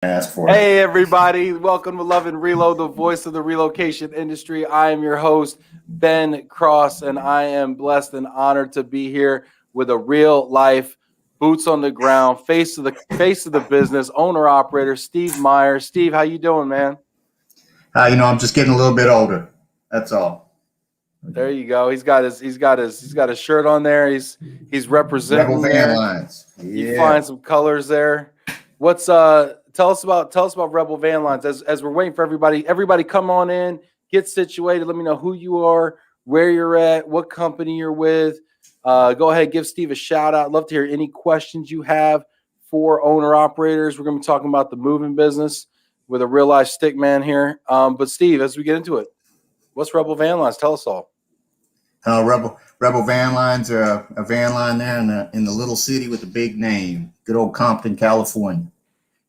Ask for it. Hey everybody, welcome to Love and Relo, the voice of the relocation industry. I am your host, Ben Cross, and I am blessed and honored to be here with a real life, boots on the ground, face of the business, owner operator, Steve Meyer. Steve, how you doing, man? I'm just getting a little bit older. That's all. There you go. He's got his shirt on there. He's representing Rebel there. Van Lines. Yeah. You find some colors there. What's tell us about Rebel Van Lines as we're waiting for everybody come on in, get situated. Let me know who you are, where you're at, what company you're with. Go ahead, give Steve a shout out. Love to hear any questions you have for owner operators. We're going to be talking about the moving business with a real life stick man here. But Steve, as we get into it, what's Rebel Van Lines? Tell us all. Rebel Van Lines are a van line there in the little city with a big name, good old Compton, California.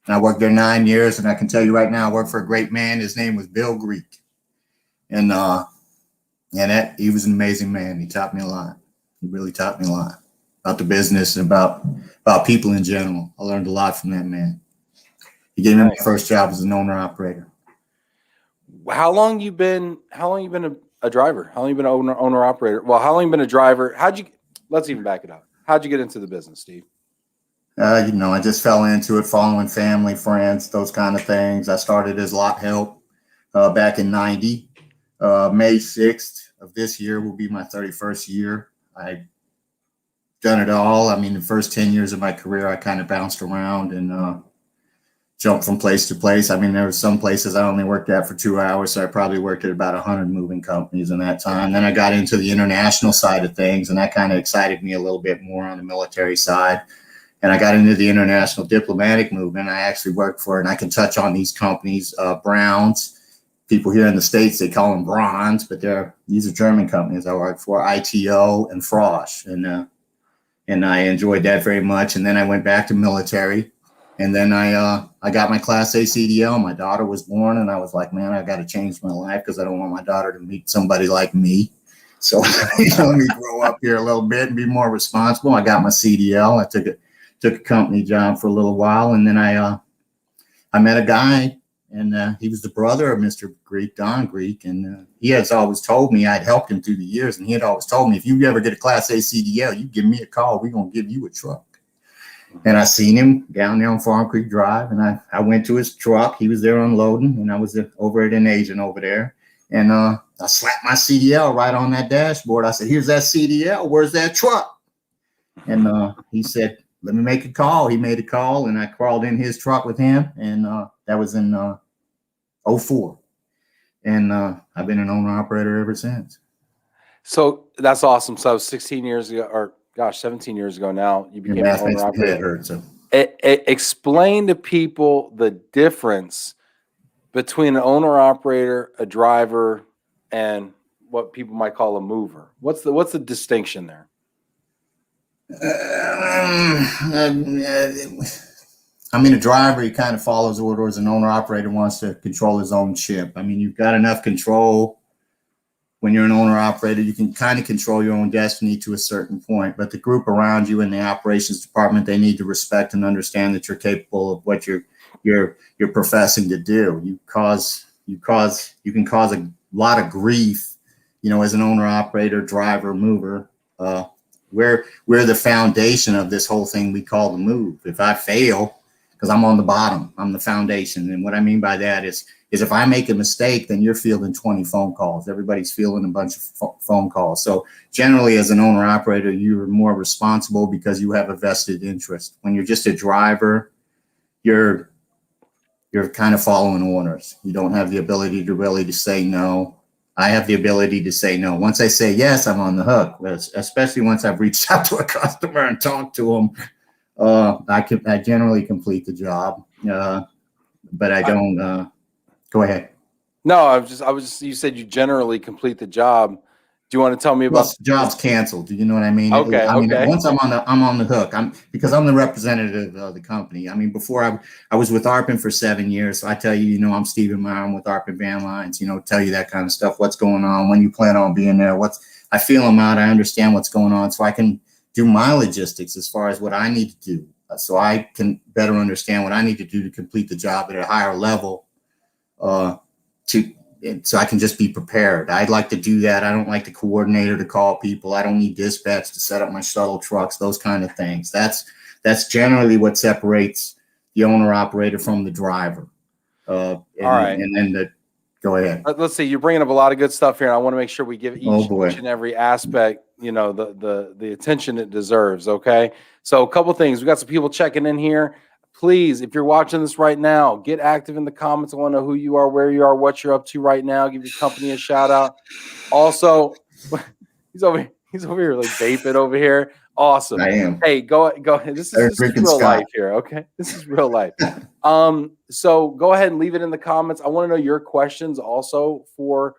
And I worked there 9 years, and I can tell you right now, I worked for a great man. His name was Bill Greek, and he was an amazing man. He taught me a lot. He really taught me a lot about the business and about people in general. I learned a lot from that man. He gave me my first job as an owner operator. How long you been a driver? How long you been an owner operator? Well, how long you been a driver? Let's even back it up. How'd you get into the business, Steve? I just fell into it, following family, friends, those kind of things. I started as lot help back in '90. May 6th of this year will be my 31st year. I've done it all. I mean, the first 10 years of my career, I kind of bounced around and jumped from place to place. I mean, there were some places I only worked at for 2 hours, so I probably worked at about 100 moving companies in that time. Then I got into the international side of things, and that kind of excited me a little bit more on the military side. And I got into the international diplomatic movement. I actually worked for, and I can touch on these companies, Browns. People here in the States, they call them Bronze, but these are German companies I worked for, ITO and Frosch. And I enjoyed that very much. And then I went back to military. And then I got my Class A CDL. My daughter was born, and I was like, man, I got to change my life because I don't want my daughter to meet somebody like me. So let me grow up here a little bit and be more responsible. I got my CDL. I took a company job for a little while, and then I met a guy, and he was the brother of Mr. Greek, Don Greek, and he has always told me, I'd helped him through the years, and he had always told me, if you ever get a Class A CDL, you give me a call. We're going to give you a truck. And I seen him down there on Farm Creek Drive, and I went to his truck. He was there unloading, and I was over at an agent over there, and I slapped my CDL right on that dashboard. I said, here's that CDL. Where's that truck? And he said, let me make a call. He made a call, and I crawled in his truck with him, and that was in 04. And I've been an owner operator ever since. So that's awesome. So 16 years ago, or gosh, 17 years ago now, you became an owner operator. Explain to people the difference between an owner operator, a driver, and what people might call a mover. What's the distinction there? I mean, a driver, he kind of follows orders. An owner operator wants to control his own ship. I mean, you've got enough control. When you're an owner operator, you can kind of control your own destiny to a certain point, but the group around you in the operations department, they need to respect and understand that you're capable of what you're professing to do. You can cause a lot of grief, as an owner operator, driver, mover. We're the foundation of this whole thing we call the move. If I fail, because I'm on the bottom, I'm the foundation. And what I mean by that is if I make a mistake, then you're fielding 20 phone calls. Everybody's fielding a bunch of phone calls. So generally, as an owner operator, you're more responsible because you have a vested interest. When you're just a driver, you're kind of following orders. You don't have the ability to say no. I have the ability to say no. Once I say yes, I'm on the hook, especially once I've reached out to a customer and talked to them. I generally complete the job, but I don't. Go ahead. No, you said you generally complete the job. Do you want to tell me about the job's canceled? Do you know what I mean? Okay. Once I'm on the hook. Because I'm the representative of the company. I mean, before I was with Arpin for 7 years. So I tell you, I'm Stephen Meyer. I'm with Arpin Van Lines. Tell you that kind of stuff. What's going on? When you plan on being there? I feel them out. I understand what's going on, so I can do my logistics as far as what I need to do. so I can better understand what I need to do to complete the job at a higher level. So I can just be prepared. I'd like to do that. I don't like the coordinator to call people. I don't need dispatch to set up my shuttle trucks, those kind of things. That's generally what separates the owner operator from the driver. All right. And then go ahead. Let's see. You're bringing up a lot of good stuff here, and I want to make sure we give each and every aspect, the attention it deserves. Okay. So a couple things. We got some people checking in here. Please, if you're watching this right now, get active in the comments. I want to know who you are, where you are, what you're up to right now. Give your company a shout out. Also, he's over here like vaping over here. Awesome. I am. Hey, go ahead. This is real life here. Okay. This is real life. So go ahead and leave it in the comments. I want to know your questions also for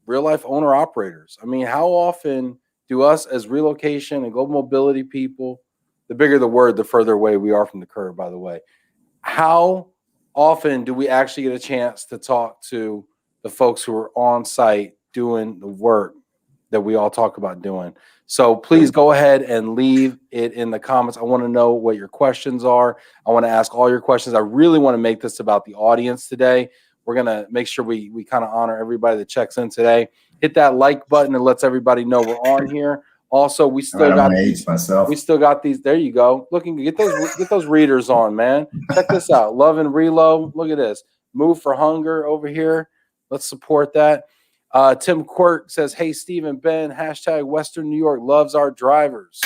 real life owner operators. I mean, how often do us as relocation and global mobility people, the bigger the word, the further away we are from the curve, by the way, how often do we actually get a chance to talk to the folks who are on site doing the work that we all talk about doing? So please go ahead and leave it in the comments. I want to know what your questions are. I want to ask all your questions. I really want to make this about the audience today. We're going to make sure we kind of honor everybody that checks in today. Hit that like button and lets everybody know we're on here. Also, we still got these. We still got these. There you go. Looking, get those readers on, man. Check this out. Love and Relo. Look at this. Move for Hunger over here. Let's support that. Tim Quirk says, "Hey, Steve and Ben, hashtag Western New York loves our drivers."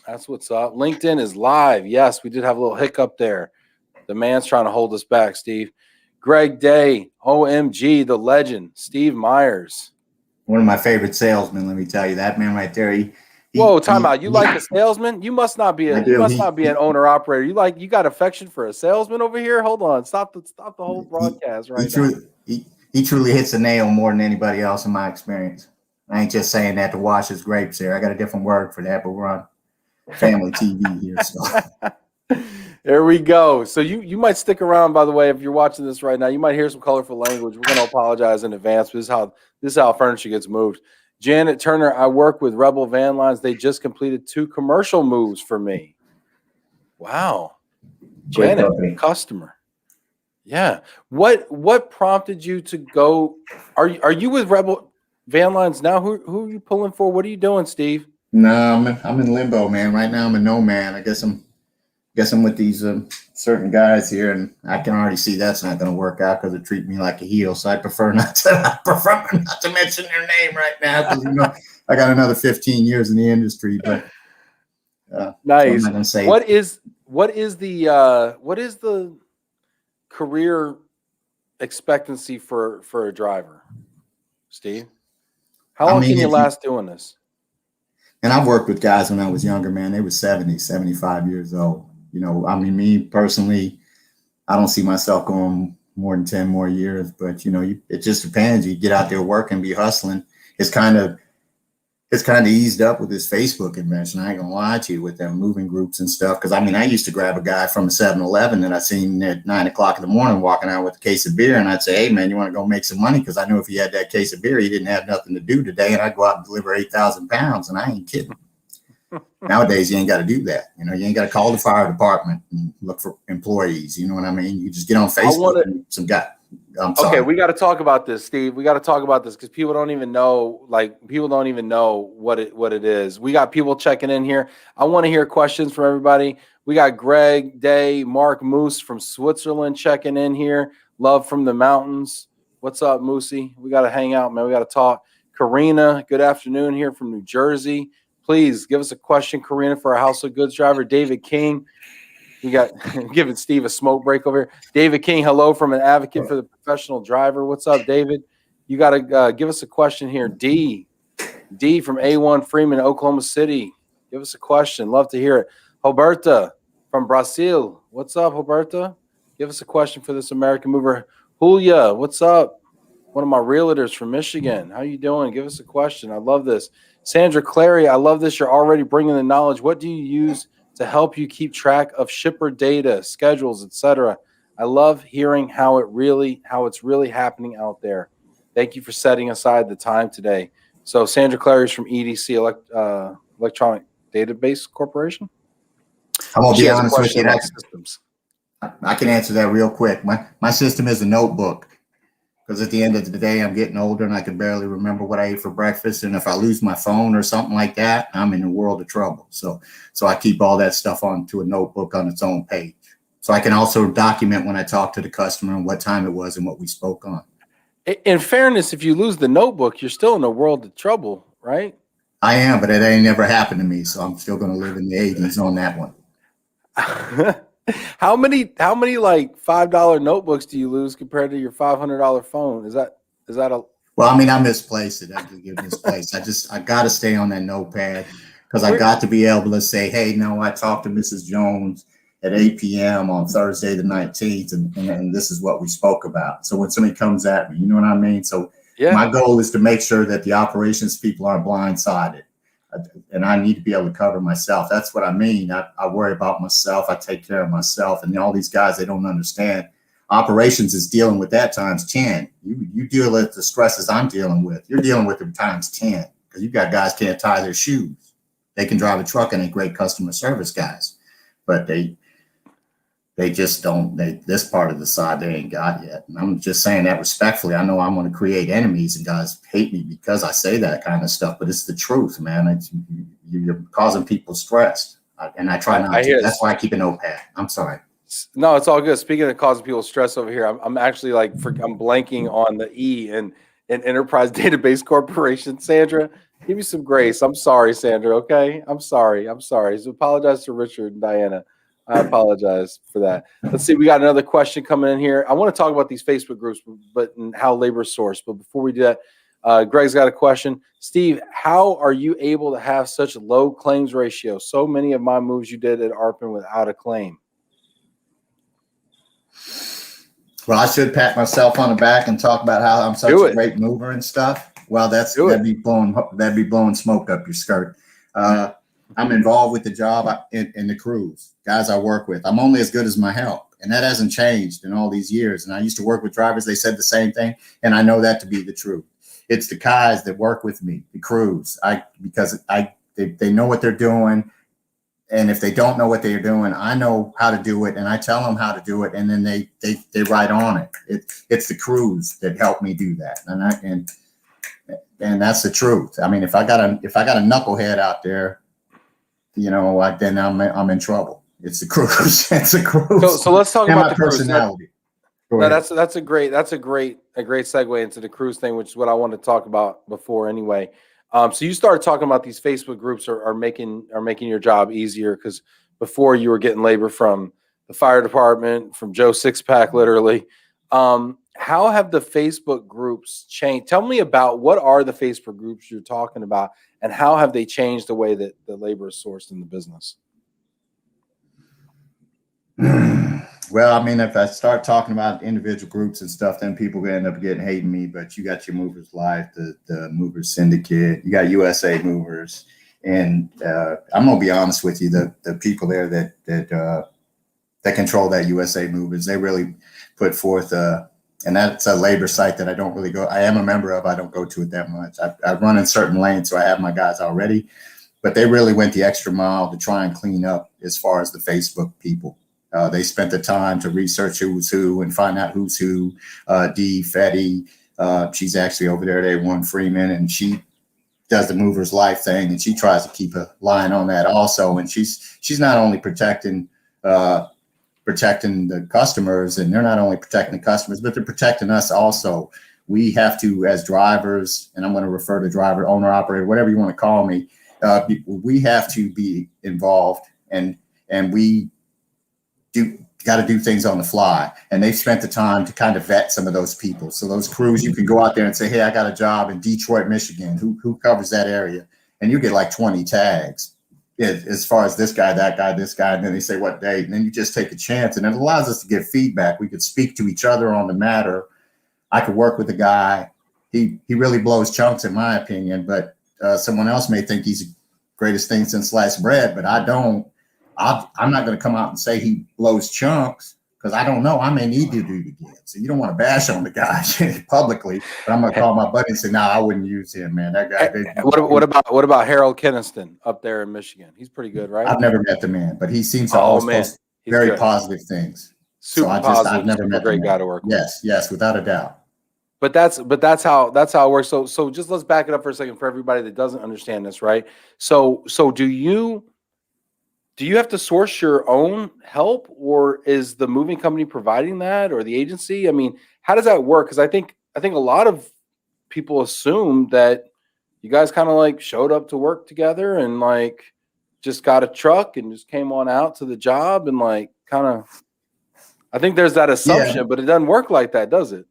That's what's up. LinkedIn is live. Yes, we did have a little hiccup there. The man's trying to hold us back, Steve. Greg Day, OMG, the legend, Steve Myers. One of my favorite salesmen, let me tell you. That man right there. Whoa, time out. You like a salesman? You must not be an owner operator. You got affection for a salesman over here? Hold on. Stop the whole broadcast now. He truly hits the nail more than anybody else in my experience. I ain't just saying that to wash his grapes here. I got a different word for that, but we're on family TV here. So there we go. So you might stick around, by the way, if you're watching this right now. You might hear some colorful language. We're going to apologize in advance. But this is how furniture gets moved. Janet Turner, I work with Rebel Van Lines. They just completed 2 commercial moves for me. Wow. Janet, customer. Yeah. What prompted you to go? Are you with Rebel Van Lines now? Who are you pulling for? What are you doing, Steve? No, I'm in limbo, man. Right now I'm a no man. I guess I'm with these certain guys here, and I can already see that's not going to work out because they treat me like a heel. So I prefer not to mention their name right now because I got another 15 years in the industry. But nice. So I'm not gonna say what is the career expectancy for a driver, Steve? How long can you last doing this? And I've worked with guys when I was younger, man. They were 70, 75 years old. Me personally, I don't see myself going more than 10 more years, but it just depends. You get out there working, be hustling. It's kind of eased up with this Facebook invention. I ain't gonna lie to you, with them moving groups and stuff. Cause I used to grab a guy from a 7-Eleven that I seen at 9 o'clock in the morning walking out with a case of beer. And I'd say, "Hey man, you want to go make some money?" Cause I knew if he had that case of beer, he didn't have nothing to do today. And I'd go out and deliver 8,000 pounds. And I ain't kidding. Nowadays, you ain't got to do that. You ain't got to call the fire department and look for employees. You know what I mean? You just get on Facebook and some guy. Okay, we got to talk about this, Steve. We got to talk about this because people don't even know. People don't even know what it is. We got people checking in here. I want to hear questions from everybody. We got Greg Day, Mark Moose from Switzerland checking in here. Love from the mountains. What's up, Moosey? We got to hang out, man. We got to talk. Karina, good afternoon here from New Jersey. Please give us a question, Karina, for our House of Goods driver. David King. We got giving Steve a smoke break over here. David King, hello from an advocate for the professional driver. What's up, David? You got to give us a question here. D from A1 Freeman, Oklahoma City. Give us a question. Love to hear it. Roberta from Brazil. What's up, Roberta? Give us a question for this American mover. Julia, what's up? One of my realtors from Michigan. How you doing? Give us a question. I love this. Sandra Clary, I love this. You're already bringing the knowledge. What do you use to help you keep track of shipper data, schedules, etc.? I love hearing how it's really happening out there. Thank you for setting aside the time today. So Sandra Clary is from EDC, Electronic Database Corporation. I'm gonna She be has a honest with question you. about systems. I can answer that real quick. My system is a notebook because at the end of the day, I'm getting older and I can barely remember what I ate for breakfast. And if I lose my phone or something like that, I'm in a world of trouble. So I keep all that stuff onto a notebook on its own page. So I can also document when I talk to the customer and what time it was and what we spoke on. In fairness, if you lose the notebook, you're still in a world of trouble, right? I am, but it ain't never happened to me. So I'm still going to live in the 80s on that one. How many like $5 notebooks do you lose compared to your $500 phone? Is that a Well, I mean, I misplaced it. I do get misplaced. I got to stay on that notepad because I got to be able to say, hey, no, I talked to Mrs. Jones at 8 p.m. on Thursday the 19th, and this is what we spoke about. So when somebody comes at me, you know what I mean? So my goal is to make sure that the operations people aren't blindsided. And I need to be able to cover myself. That's what I mean. I worry about myself. I take care of myself. And all these guys, they don't understand. Operations is dealing with that times 10. You deal with the stresses I'm dealing with. You're dealing with them times 10 because you got guys can't tie their shoes. They can drive a truck and they're great customer service guys, but they just don't. This part of the side they ain't got yet. And I'm just saying that respectfully. I know I'm going to create enemies and guys hate me because I say that kind of stuff, but it's the truth, man. You're causing people stress, and I try not to. That's why I keep a notepad. I'm sorry. No, it's all good. Speaking of causing people stress over here, I'm actually I'm blanking on the E in Enterprise Database Corporation. Sandra, give me some grace. I'm sorry, Sandra. Okay, I'm sorry. So apologize to Richard and Diana. I apologize for that. Let's see. We got another question coming in here. I want to talk about these Facebook groups, but and how labor is sourced. But before we do that, Greg's got a question. Steve, how are you able to have such low claims ratio? So many of my moves you did at Arpin without a claim. Well, I should pat myself on the back and talk about how I'm such a great mover and stuff. Well, that'd be blowing smoke up your skirt. I'm involved with the job in the crews, guys I work with. I'm only as good as my help, and that hasn't changed in all these years. And I used to work with drivers; they said the same thing, and I know that to be the truth. It's the guys that work with me, the crews. Because they know what they're doing. And if they don't know what they're doing, I know how to do it, and I tell them how to do it, and then they write on it. It's the crews that help me do that, and that's the truth. I mean, if I got a knucklehead out there, then I'm in trouble. It's the crews. It's the crews. So let's talk about the personality. No, that's a great segue into the cruise thing, which is what I wanted to talk about before anyway. So you started talking about these Facebook groups are making your job easier because before you were getting labor from the fire department, from Joe Sixpack, literally. How have the Facebook groups changed? Tell me about what are the Facebook groups you're talking about, and how have they changed the way that the labor is sourced in the business? Well, I mean, if I start talking about individual groups and stuff, then people will end up hating me. But you got your Movers Life, the Movers Syndicate, you got USA Movers, and I'm gonna be honest with you, the people there that control that USA Movers, they really put forth and that's a labor site that I don't really go. I am a member of. I don't go to it that much. I run in certain lanes, so I have my guys already. But they really went the extra mile to try and clean up as far as the Facebook people. They spent the time to research who's who and find out who's who. Dee Fetty, she's actually over there at A1 Freeman, and she does the Movers Life thing, and she tries to keep a line on that also. And she's not only protecting the customers, and they're not only protecting the customers, but they're protecting us also. We have to, as drivers, and I'm going to refer to driver, owner, operator, whatever you want to call me, we have to be involved, and we got to do things on the fly. And they've spent the time to kind of vet some of those people. So those crews, you can go out there and say, hey, I got a job in Detroit, Michigan. Who covers that area? And you get like 20 tags as far as this guy, that guy, this guy. And then they say what date. And then you just take a chance. And it allows us to give feedback. We could speak to each other on the matter. I could work with a guy. He really blows chunks, in my opinion. But someone else may think he's the greatest thing since sliced bread, but I don't. I'm not going to come out and say he blows chunks because I don't know. I may need to do it again. So you don't want to bash on the guy publicly, but I'm gonna call my buddy and say, "No, I wouldn't use him, man. That guy." What about Harold Keniston up there in Michigan? He's pretty good, right? I've never met the man, but he seems to always post very good. Positive things. Super I've never met great guy to work with. Yes, without a doubt. But that's how it works. So just let's back it up for a second for everybody that doesn't understand this, right? So do you have to source your own help, or is the moving company providing that, or the agency? I mean, how does that work? Because I think a lot of people assume that you guys kind of like showed up to work together and like just got a truck and just came on out to the job and like kind of. I think there's that assumption, but it doesn't work like that, does it?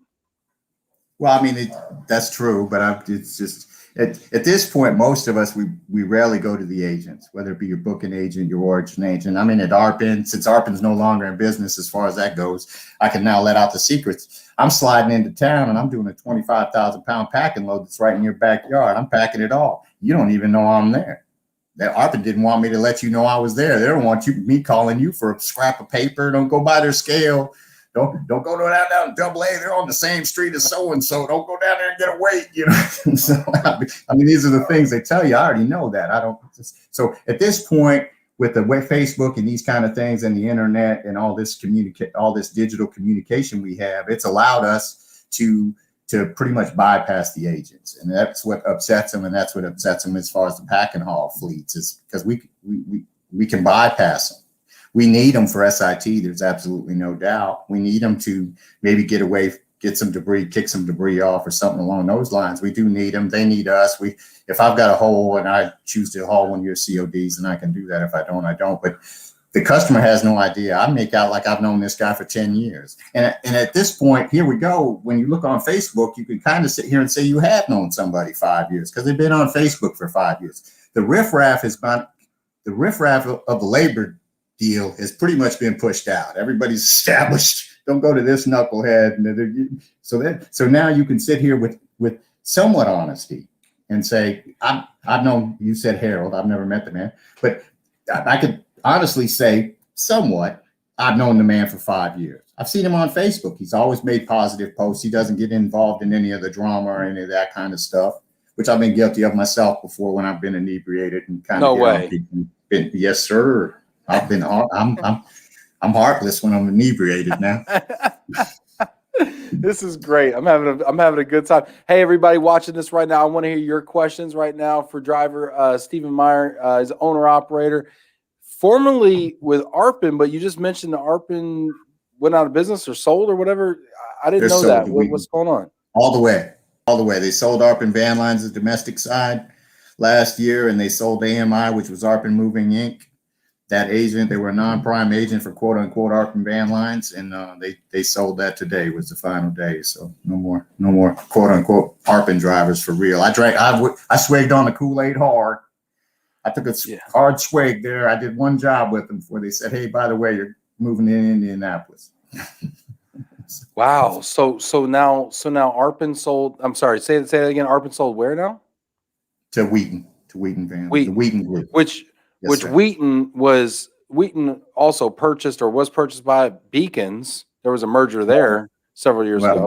Well, I mean, that's true, but it's just at this point, most of us, we rarely go to the agents, whether it be your booking agent, your origin agent. I mean, at Arpin, since Arpin's no longer in business as far as that goes, I can now let out the secrets. I'm sliding into town and I'm doing a 25,000-pound packing load that's right in your backyard. I'm packing it all. You don't even know I'm there. That Arpin didn't want me to let you know I was there. They don't want me calling you for a scrap of paper. Don't go by their scale. Don't go down Double A. They're on the same street as so and so. Don't go down there and get a weight. You know. So I mean, these are the things they tell you. I already know that. So at this point, with the way Facebook and these kind of things and the internet and all this digital communication we have, it's allowed us to pretty much bypass the agents, and that's what upsets them. And that's what upsets them as far as the pack and haul fleets is because we can bypass them. We need them for SIT. There's absolutely no doubt. We need them to maybe get some debris, kick some debris off or something along those lines. We do need them. They need us. If I've got a hole and I choose to haul one of your CODs, then I can do that. If I don't, I don't. But the customer has no idea. I make out like I've known this guy for 10 years. And at this point, here we go. When you look on Facebook, you can kind of sit here and say you have known somebody 5 years because they've been on Facebook for 5 years. The riffraff of the labor deal has pretty much been pushed out. Everybody's established. Don't go to this knucklehead. So now you can sit here with somewhat honesty and say, I've known, you said Harold, I've never met the man, but I could honestly say somewhat, I've known the man for 5 years. I've seen him on Facebook. He's always made positive posts. He doesn't get involved in any of the drama or any of that kind of stuff, which I've been guilty of myself before when I've been inebriated and kind of. No way. Yes, sir. I'm heartless when I'm inebriated now. This is great. I'm having a good time. Hey, everybody watching this right now, I want to hear your questions right now for driver Stephen Meyer, is owner operator, formerly with Arpin, but you just mentioned the Arpin went out of business or sold or whatever. I didn't know that. What's going on? All the way. They sold Arpin Van Lines, the domestic side, last year, and they sold AMI, which was Arpin Moving Inc. That agent, they were a non-prime agent for quote unquote Arpin Van Lines, and they sold that today. Was the final day. So no more quote unquote Arpin drivers for real. I swagged on the Kool-Aid hard. I took a hard swig there. I did one job with them before they said, "Hey, by the way, you're moving in Indianapolis." Wow. So now Arpin sold. I'm sorry. Say that again. Arpin sold where now? To Wheaton Van. The Wheaton Group. Which Wheaton also purchased or was purchased by Beacons. There was a merger there several years ago.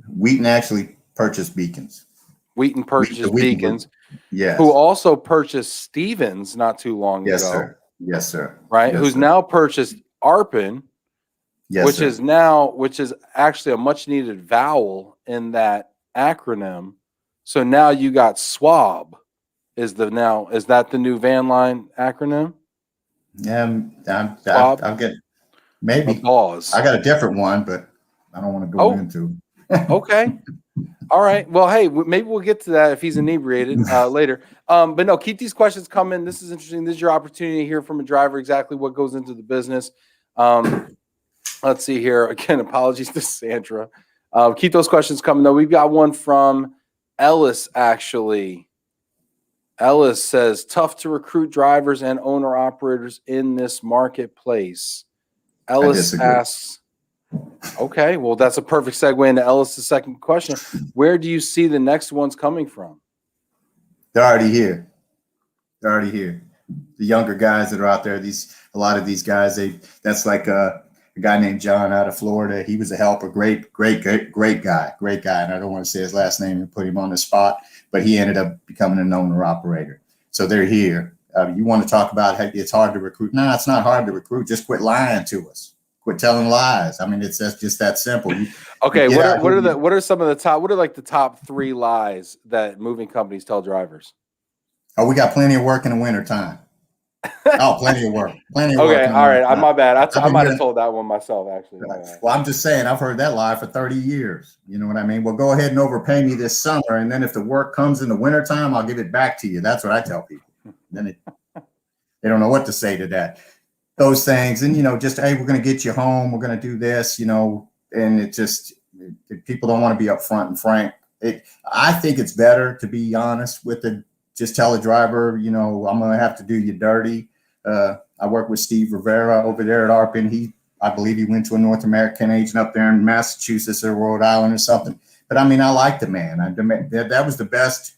Wheaton actually purchased Beacons. Wheaton purchased Beacons. Yes. Who also purchased Stevens not too long ago. Yes, sir. Right. Yes, Who's sir. now purchased Arpin. Yes, which sir. is actually a much needed vowel in that acronym. So now you got SWAB. Is that the new van line acronym? I'll get maybe. Pause. I got a different one, but I don't want to go into. Okay. All right. Well, hey, maybe we'll get to that if he's inebriated later. But no, keep these questions coming. This is interesting. This is your opportunity to hear from a driver exactly what goes into the business. Let's see here. Again, apologies to Sandra. Keep those questions coming, though. We've got one from Ellis, actually. Ellis says, tough to recruit drivers and owner-operators in this marketplace. Ellis asks, okay, well, that's a perfect segue into Ellis' second question. Where do you see the next ones coming from? They're already here. The younger guys that are out there, a lot of these guys, that's like a a guy named John out of Florida. He was a helper, great guy. And I don't want to say his last name and put him on the spot, but he ended up becoming an owner operator. So they're here. You want to talk about how it's hard to recruit? No, it's not hard to recruit. Just quit lying to us. Quit telling lies. I mean, it's just that simple. Okay, what are some of the top? What are like the top 3 lies that moving companies tell drivers? Oh, we got plenty of work in the wintertime. Oh, plenty of work. Plenty of work. Okay, all right. My bad. I might have told that one myself, actually. Well, I'm just saying, I've heard that lie for 30 years. You know what I mean? Well, go ahead and overpay me this summer, and then if the work comes in the wintertime, I'll give it back to you. That's what I tell people. Then they don't know what to say to that. Those things, and just, hey, we're going to get you home. We're going to do this, and it just, people don't want to be upfront and frank. I think it's better to be honest with just tell a driver, I'm going to have to do you dirty. I work with Steve Rivera over there at Arpin. I believe he went to a North American agent up there in Massachusetts or Rhode Island or something. But I mean, I like the man. That was the best.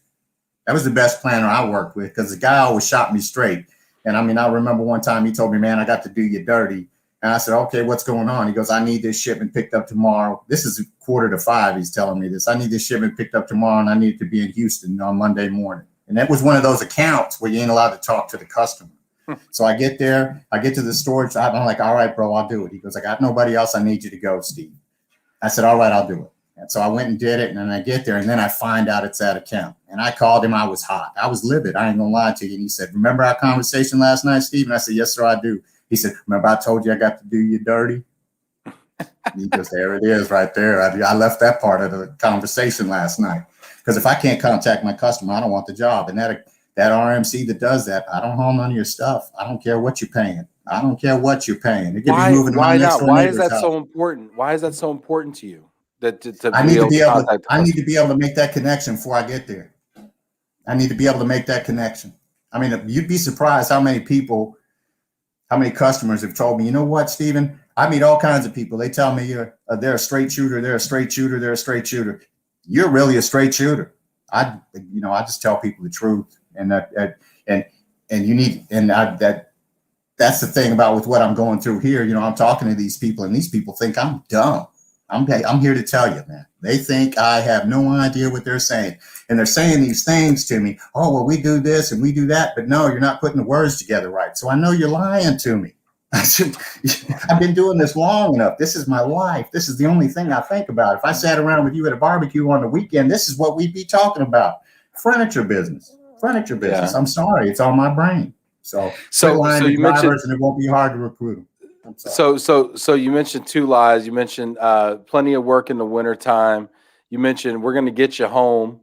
That was the best planner I worked with, because the guy always shot me straight. And I mean, I remember one time he told me, man, I got to do you dirty. And I said, okay, what's going on? He goes, I need this shipment picked up tomorrow. This is 4:45. He's telling me this. I need this shipment picked up tomorrow, and I need it to be in Houston on Monday morning. And that was one of those accounts where you ain't allowed to talk to the customer. So I get there, I get to the storage. I'm like, all right, bro, I'll do it. He goes, I got nobody else. I need you to go, Steve. I said, all right, I'll do it. And so I went and did it. And then I get there, and then I find out it's that account. And I called him. I was hot. I was livid. I ain't gonna lie to you. And he said, remember our conversation last night, Steve? And I said, yes, sir, I do. He said, remember I told you I got to do you dirty? He goes, there it is right there. I left that part of the conversation last night, because if I can't contact my customer, I don't want the job. And that RMC that does that, I don't haul none of your stuff. I don't care what you're paying. I don't care what you're paying. It could be moving why not? Why is that so important? Why is that so important to you? I need to be able to make that connection before I get there. I need to be able to make that connection. I mean, you'd be surprised how many customers have told me, you know what, Stephen? I meet all kinds of people. They tell me they're a straight shooter. They're a straight shooter. They're a straight shooter. You're really a straight shooter. I just tell people the truth, and that's the thing about with what I'm going through here. I'm talking to these people, and these people think I'm dumb. I'm here to tell you, man. They think I have no idea what they're saying, and they're saying these things to me. Oh, well, we do this and we do that, but no, you're not putting the words together right. So I know you're lying to me. I've been doing this long enough. This is my life. This is the only thing I think about. If I sat around with you at a barbecue on the weekend, this is what we'd be talking about. Furniture business. Yeah. I'm sorry. It's on my brain. So you mentioned, and it won't be hard to recruit them. So you mentioned 2 lies. You mentioned plenty of work in the wintertime. You mentioned we're going to get you home,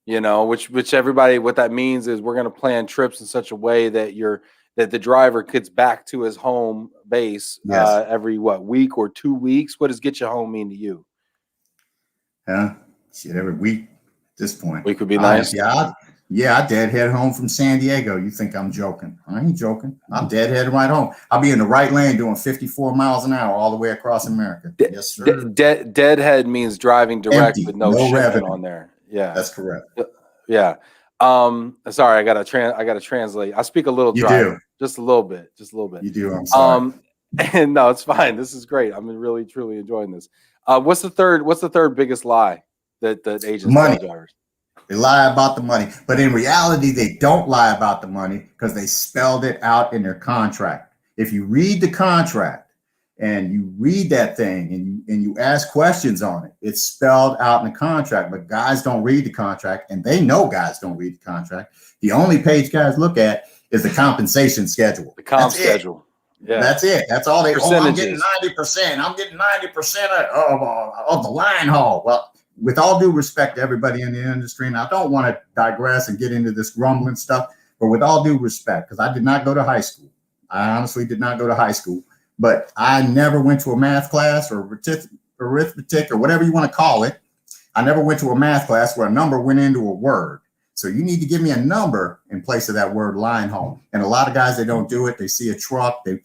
which everybody, what that means is we're going to plan trips in such a way that the driver gets back to his home base every week or 2 weeks. What does get you home mean to you? Every week at this point. Week would be nice. I deadhead home from San Diego. You think I'm joking? I ain't joking. I'm deadheading right home. I'll be in the right lane doing 54 miles an hour all the way across America. Yes, sir. Deadhead means driving direct with no shipping revenue on there. Yeah, that's correct. Yeah. Sorry, I gotta translate. I speak a little dry, just a little bit. You do. I'm sorry. And no, it's fine. This is great. I'm really truly enjoying this. What's the third biggest lie that agents tell drivers? They lie about the money, but in reality, they don't lie about the money because they spelled it out in their contract. If you read the contract and you read that thing and you ask questions on it, it's spelled out in the contract, but guys don't read the contract, and they know guys don't read the contract. The only page guys look at is the compensation schedule. The comp schedule. Yeah. That's it. That's all they, I'm getting 90%. I'm getting 90% of the line haul. Well, with all due respect to everybody in the industry, and I don't want to digress and get into this grumbling stuff, but with all due respect, because I did not go to high school. I honestly did not go to high school, but I never went to a math class or arithmetic or whatever you want to call it. I never went to a math class where a number went into a word. So you need to give me a number in place of that word line haul. And a lot of guys, they don't do it. They see a truck. They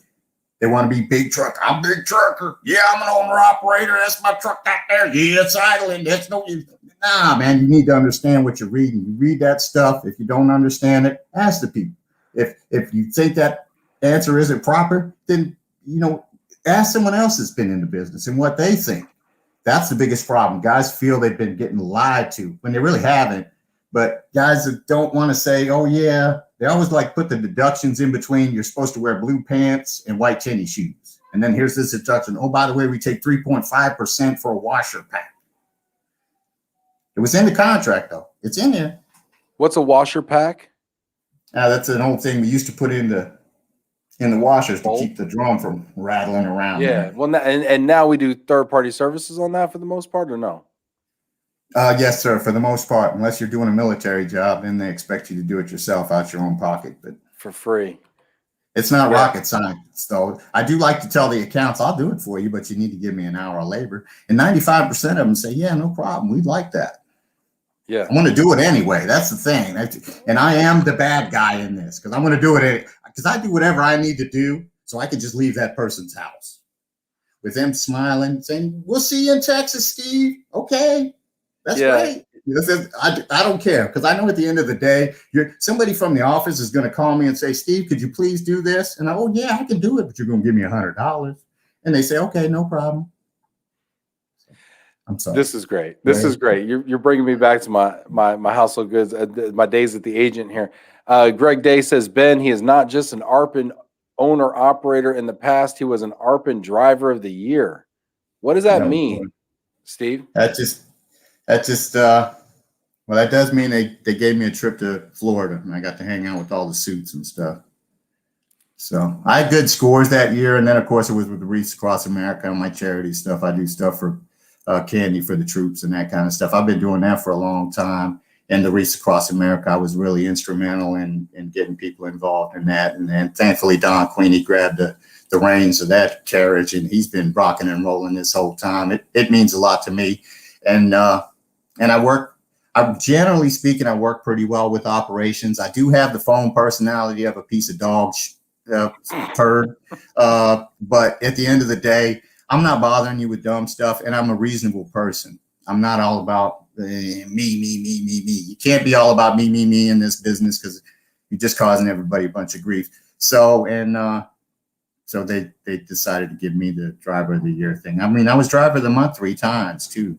want to be big truck. I'm a big trucker. Yeah, I'm an owner operator. That's my truck out there. Yeah, it's idling. That's no use. Nah, man, you need to understand what you're reading. You read that stuff. If you don't understand it, ask the people. If you think that answer isn't proper, then ask someone else that's been in the business and what they think. That's the biggest problem. Guys feel they've been getting lied to when they really haven't. But guys that don't want to say, oh, yeah, they always like put the deductions in between. You're supposed to wear blue pants and white tennis shoes. And then here's this deduction. Oh, by the way, we take 3.5% for a washer pack. It was in the contract, though. It's in there. What's a washer pack? That's an old thing we used to put in the washers to keep the drum from rattling around. Yeah. Well, and now we do third-party services on that for the most part, or no? Yes, sir. For the most part, unless you're doing a military job, then they expect you to do it yourself out your own pocket. But for free. It's not rocket science, though. I do like to tell the accounts, I'll do it for you, but you need to give me an hour of labor. And 95% of them say, yeah, no problem. We'd like that. Yeah. I want to do it anyway. That's the thing. And I am the bad guy in this because I'm going to do it because I do whatever I need to do so I can just leave that person's house with them smiling, saying, we'll see you in Texas, Steve. Okay. That's great. I don't care because I know at the end of the day, somebody from the office is going to call me and say, Steve, could you please do this? And yeah, I can do it, but you're going to give me $100. And they say, okay, no problem. I'm sorry. This is great. This is great. You're bringing me back to my household goods, my days at the agent here. Greg Day says, Ben, he is not just an Arpin owner operator. In the past, he was an Arpin driver of the year. What does that mean, Steve? That does mean they gave me a trip to Florida and I got to hang out with all the suits and stuff. So I had good scores that year. And then of course it was with the Wreaths Across America and my charity stuff. I do stuff for candy for the troops and that kind of stuff. I've been doing that for a long time. And the Wreaths Across America, I was really instrumental in getting people involved in that. And then thankfully Don Queenie grabbed the reins of that carriage and he's been rocking and rolling this whole time. It means a lot to me. And generally speaking, I work pretty well with operations. I do have the phone personality of a piece of dog turd. But at the end of the day, I'm not bothering you with dumb stuff and I'm a reasonable person. I'm not all about me. You can't be all about me in this business because you're just causing everybody a bunch of grief. So they decided to give me the driver of the year thing. I mean, I was driver of the month 3 times too.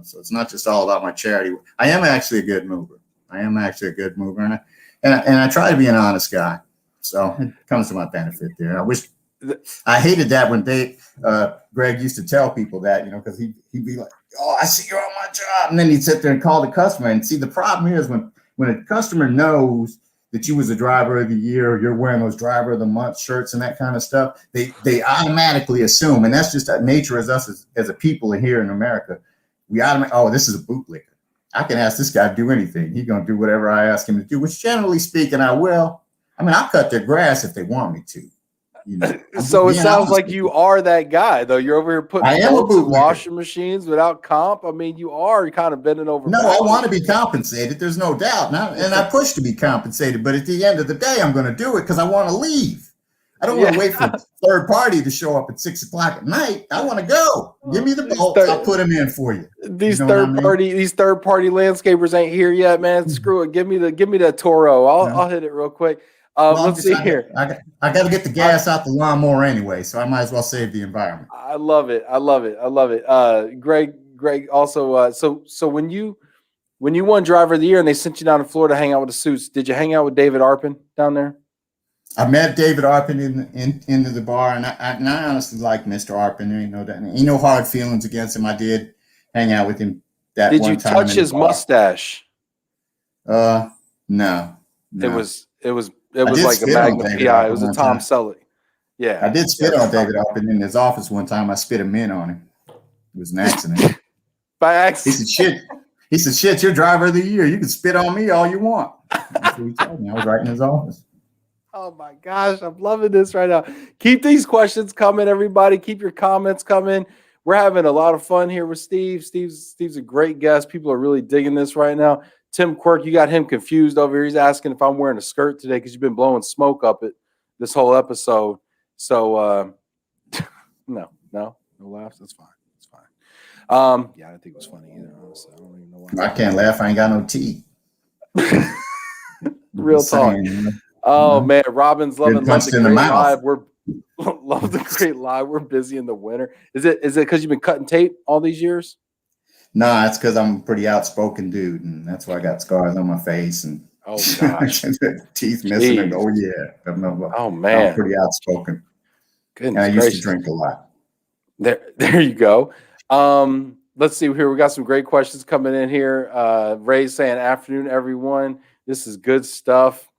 So it's not just all about my charity. I am actually a good mover. And I try to be an honest guy. So it comes to my benefit there. I hated that when Greg used to tell people that, because he'd be like, oh, I see you're on my job. And then he'd sit there and call the customer. And see, the problem is when a customer knows that you was a driver of the year, or you're wearing those driver of the month shirts and that kind of stuff, they automatically assume, and that's just that nature as us as a people here in America. This is a bootlicker. I can ask this guy to do anything. He's going to do whatever I ask him to do, which generally speaking, I will. I mean, I'll cut their grass if they want me to. So it sounds like you are that guy, though. You're over here putting washing machines without comp. I mean, you are kind of bending over. No, I want to be compensated. There's no doubt. And I push to be compensated. But at the end of the day, I'm going to do it because I want to leave. I don't want to wait for a third party to show up at 6 o'clock at night. I want to go. Give me the bolts. I'll put them in for you. These third party landscapers ain't here yet, man. Screw it. Give me the Toro. I'll hit it real quick. Let's see here. I got to get the gas out the lawnmower anyway, so I might as well save the environment. I love it. Greg also. So when you won driver of the year and they sent you down to Florida to hang out with the suits, did you hang out with David Arpin down there? I met David Arpin into the bar, and I honestly like Mr. Arpin. There ain't no hard feelings against him. I did hang out with him that one time. Did you touch his mustache? No. It was like a Magnum PI. It was a Tom Selleck. Yeah. I did spit on David Arpin in his office one time. I spit a mint on him. It was an accident. By accident. He said, shit, you're driver of the year. You can spit on me all you want. That's what he told me. I was right in his office. Oh my gosh, I'm loving this right now. Keep these questions coming, everybody. Keep your comments coming. We're having a lot of fun here with Steve. Steve's a great guest. People are really digging this right now. Tim Quirk, you got him confused over here. He's asking if I'm wearing a skirt today because you've been blowing smoke up it this whole episode. So no laughs. That's fine. It's fine. Yeah, I didn't think it was funny either. Honestly, I don't even know why. I can't laugh. I ain't got no teeth. Real talk. Oh man, Robin's loving the game live. Love the great lie. We're busy in the winter. Is it because you've been cutting tape all these years? Nah, it's because I'm a pretty outspoken dude, and that's why I got scars on my face and Oh gosh, teeth missing. And jeez. oh yeah, Oh I'm man, pretty outspoken, and I goodness used to gracious. drink a lot. There you go. Let's see here. We got some great questions coming in here. Ray's saying, "Afternoon, everyone. This is good stuff."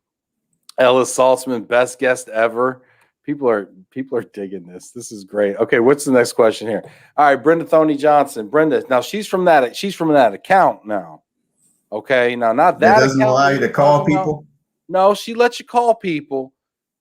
Ellis Saltzman, best guest ever. People are digging this. This is great. Okay, what's the next question here? All right, Brenda Thoney Johnson. Brenda, now she's from that account now. Okay, now not That that doesn't account allow that you you're to call talking about. people. No, she lets you call people,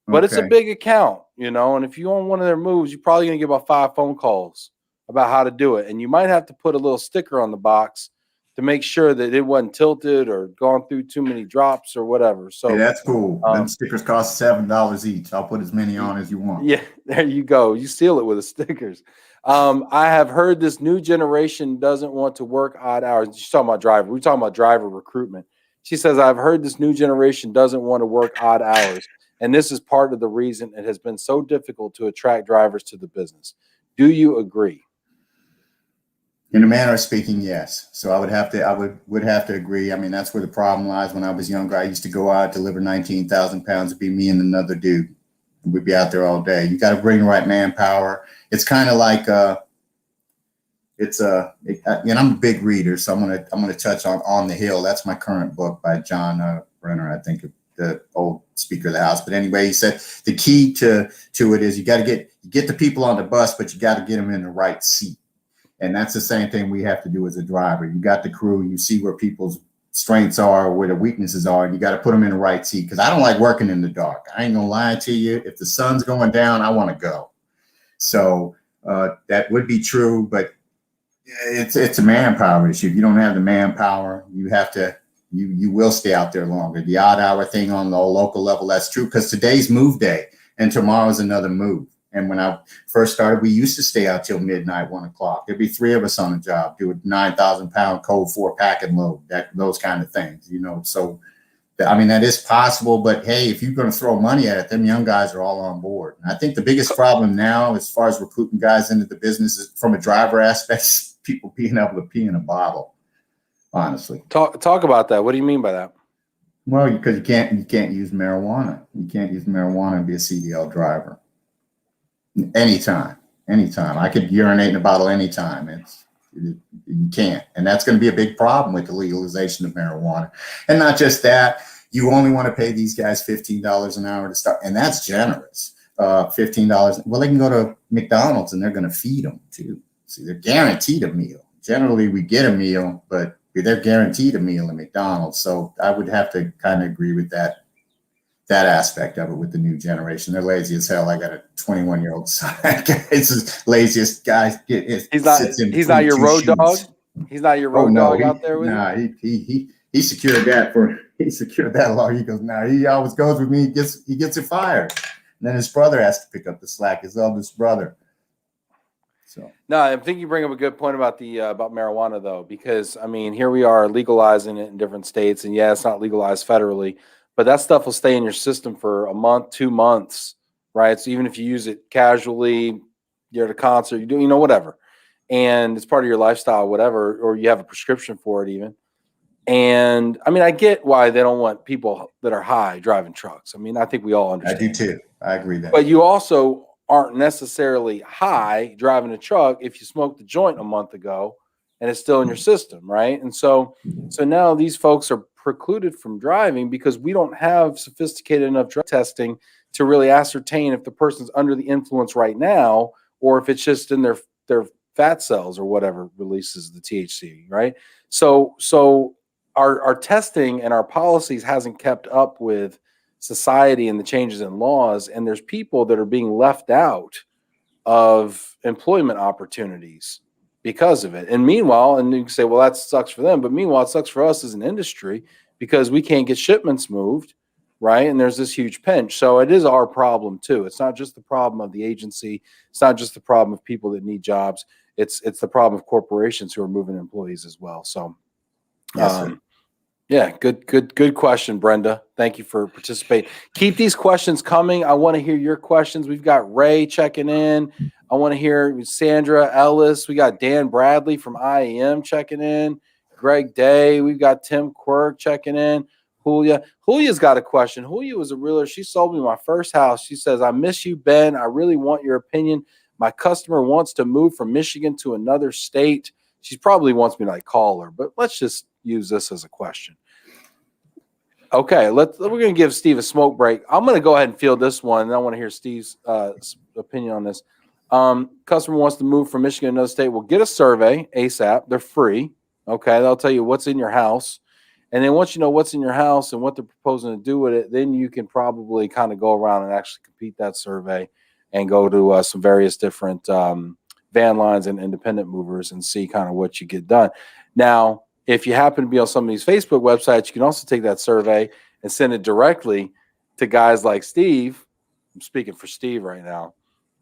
but it's a Okay. big account, and if you own one of their moves, you're probably gonna get about 5 phone calls about how to do it. And you might have to put a little sticker on the box to make sure that it wasn't tilted or gone through too many drops or whatever. Hey, So that's cool. Them stickers cost $7 each. I'll put as many on as you want. yeah, there you go. You seal it with the stickers. I have heard this new generation doesn't want to work odd hours. She's talking about driver. We're talking about driver recruitment. She says, I've heard this new generation doesn't want to work odd hours. And this is part of the reason it has been so difficult to attract drivers to the business. Do you agree? In a manner of speaking, yes. So I would have to agree. I mean, that's where the problem lies. When I was younger, I used to go out, deliver 19,000 pounds. It'd be me and another dude. We'd be out there all day. You got to bring the right manpower. It's kind of like I'm a big reader, so I'm gonna touch on the Hill. That's my current book by John Brenner, I think, the old Speaker of the House. But anyway, he said the key to it is you got to get the people on the bus, but you got to get them in the right seat. And that's the same thing we have to do as a driver. You got the crew, you see where people's strengths are, where the weaknesses are, and you got to put them in the right seat. Because I don't like working in the dark. I ain't gonna lie to you. If the sun's going down, I want to go. So that would be true, but it's a manpower issue. If you don't have the manpower, you will stay out there longer. The odd hour thing on the local level, that's true, because today's move day and tomorrow's another move. And when I first started, we used to stay out till midnight, 1 o'clock. There'd be 3 of us on the job, do a 9,000 pound cold 4 pack and load, those kind of things, So, I mean, that is possible, but hey, if you're going to throw money at it, them young guys are all on board. And I think the biggest problem now, as far as recruiting guys into the business, is from a driver aspect, people being able to pee in a bottle, honestly. Talk about that. What do you mean by that? Well, because you can't use marijuana. You can't use marijuana and be a CDL driver. Anytime. I could urinate in a bottle anytime. You can't. And that's going to be a big problem with the legalization of marijuana. And not just that, you only want to pay these guys $15 an hour to start. And that's generous. $15. Well, they can go to McDonald's and they're going to feed them too. See, they're guaranteed a meal. Generally, we get a meal, but they're guaranteed a meal at McDonald's. So I would have to kind of agree with that aspect of it with the new generation. They're lazy as hell. I got a 21-year-old son. It's the laziest guy. He's not your road dog. He's not your road dog out there with you. Nah, he secured that he secured that law. He goes, nah, he always goes with me. He gets it fired. And then his brother has to pick up the slack, his eldest brother. So no, I think you bring up a good point about about marijuana though, because I mean, here we are legalizing it in different states, and yeah, it's not legalized federally. But that stuff will stay in your system for a month, 2 months, right? So even if you use it casually, you're at a concert, you do, whatever, and it's part of your lifestyle, whatever, or you have a prescription for it even. And I mean, I get why they don't want people that are high driving trucks. I mean, I think we all understand. I do too. I agree that. But you also aren't necessarily high driving a truck if you smoked the joint a month ago and it's still in your system, right? And so now these folks are precluded from driving because we don't have sophisticated enough drug testing to really ascertain if the person's under the influence right now or if it's just in their fat cells or whatever releases the THC, right? So our testing and our policies hasn't kept up with society and the changes in laws, and there's people that are being left out of employment opportunities because of it. And meanwhile, and you can say, well, that sucks for them, but meanwhile, it sucks for us as an industry because we can't get shipments moved, right? And there's this huge pinch. So it is our problem too. It's not just the problem of the agency. It's not just the problem of people that need jobs. It's the problem of corporations who are moving employees as well. So, yes, sir. Yeah, good question, Brenda. Thank you for participating. Keep these questions coming. I want to hear your questions. We've got Ray checking in. I want to hear Sandra Ellis. We got Dan Bradley from IEM checking in. Greg Day. We've got Tim Quirk checking in. Julia's got a question. Julia was a realtor. She sold me my first house. She says, I miss you, Ben. I really want your opinion. My customer wants to move from Michigan to another state. She probably wants me to call her, but let's just use this as a question. Okay, we're going to give Steve a smoke break. I'm going to go ahead and field this one, and I want to hear Steve's opinion on this. Customer wants to move from Michigan to another state. We'll get a survey ASAP. They're free. Okay, they'll tell you what's in your house. And then once you know what's in your house and what they're proposing to do with it, then you can probably kind of go around and actually complete that survey and go to some various different van lines and independent movers and see kind of what you get done. Now, if you happen to be on some of these Facebook websites, you can also take that survey and send it directly to guys like Steve. I'm speaking for Steve right now,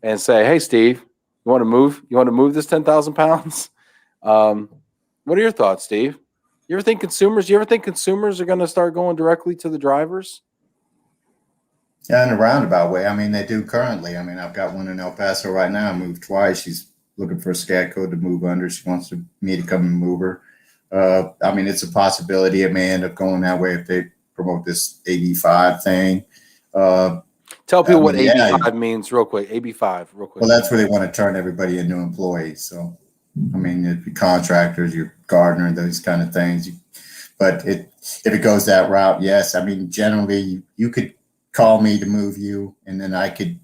and say, "Hey, Steve, you want to move? You want to move this 10,000 pounds?" What are your thoughts, Steve? You ever think consumers are going to start going directly to the drivers? Yeah, in a roundabout way. I mean, they do currently. I mean, I've got one in El Paso right now. I moved twice. She's looking for a scat code to move under. She wants me to come and move her. I mean, it's a possibility. It may end up going that way if they promote this AB5 thing. Tell people what AB5 means real quick. AB5, real quick. Well, that's where they want to turn everybody into employees. So, I mean, it'd be contractors, your gardener, those kind of things. But if it goes that route, yes. I mean, generally, you could call me to move you, and then I could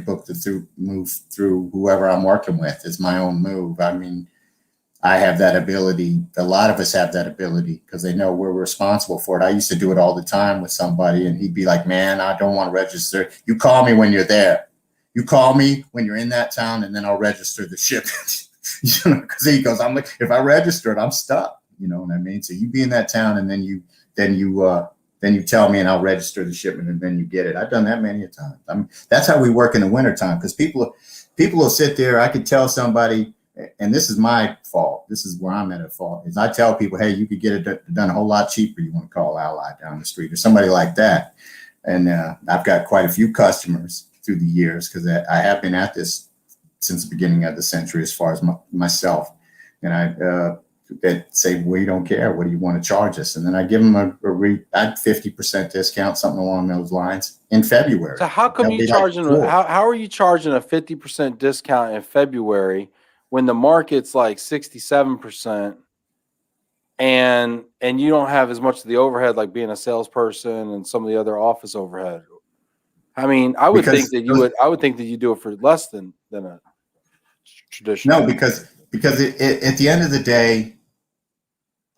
book move through whoever I'm working with. It's my own move. I mean, I have that ability. A lot of us have that ability because they know we're responsible for it. I used to do it all the time with somebody, and he'd be like, "Man, I don't want to register. You call me when you're there. You call me when you're in that town, and then I'll register the shipment." Because he goes, "I'm like, if I register it, I'm stuck." You know what I mean? So you be in that town, and then you tell me, and I'll register the shipment, and then you get it. I've done that many a time. I mean, that's how we work in the wintertime because people will sit there. I could tell somebody. And this is my fault. This is where I'm at fault. Is I tell people, hey, you could get it done a whole lot cheaper. You want to call Ally down the street or somebody like that. And I've got quite a few customers through the years because I have been at this since the beginning of the century as far as myself. And that say, we don't care. What do you want to charge us? And then I give them a 50% discount, something along those lines in February. So how come you charging? How are you charging a 50% discount in February when the market's like 67% and you don't have as much of the overhead like being a salesperson and some of the other office overhead? I mean, I would think that you do it for less than a traditional. No, because at the end of the day,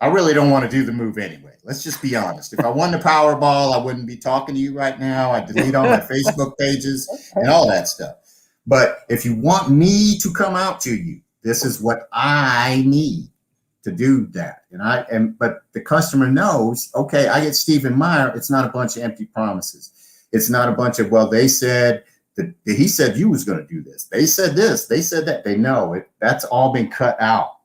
I really don't want to do the move anyway. Let's just be honest. If I won the Powerball, I wouldn't be talking to you right now. I'd delete all my Facebook pages and all that stuff. But if you want me to come out to you, this is what I need to do that. But the customer knows, okay, I get Stephen Meyer. It's not a bunch of empty promises. It's not a bunch of, well, they said that he said you was going to do this. They said this, they said that. They know it. That's all been cut out.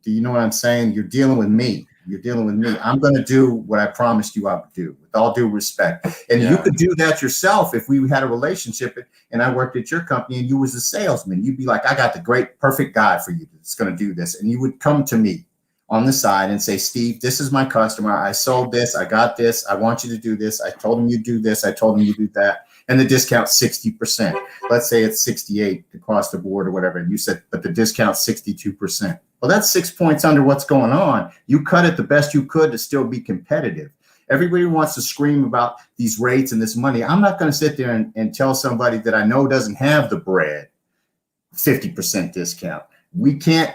Do you know what I'm saying? You're dealing with me. You're dealing with me. I'm going to do what I promised you I would do, with all due respect. And you could do that yourself if we had a relationship and I worked at your company and you was a salesman. You'd be like, I got the perfect guy for you that's going to do this. And you would come to me on the side and say, Steve, this is my customer. I sold this. I got this. I want you to do this. I told him you do this. I told him you do that. And the discount's 60%. Let's say it's 68 across the board or whatever. And you said, but the discount's 62%. Well, that's 6 points under what's going on. You cut it the best you could to still be competitive. Everybody wants to scream about these rates and this money. I'm not going to sit there and tell somebody that I know doesn't have the bread 50% discount. We can't.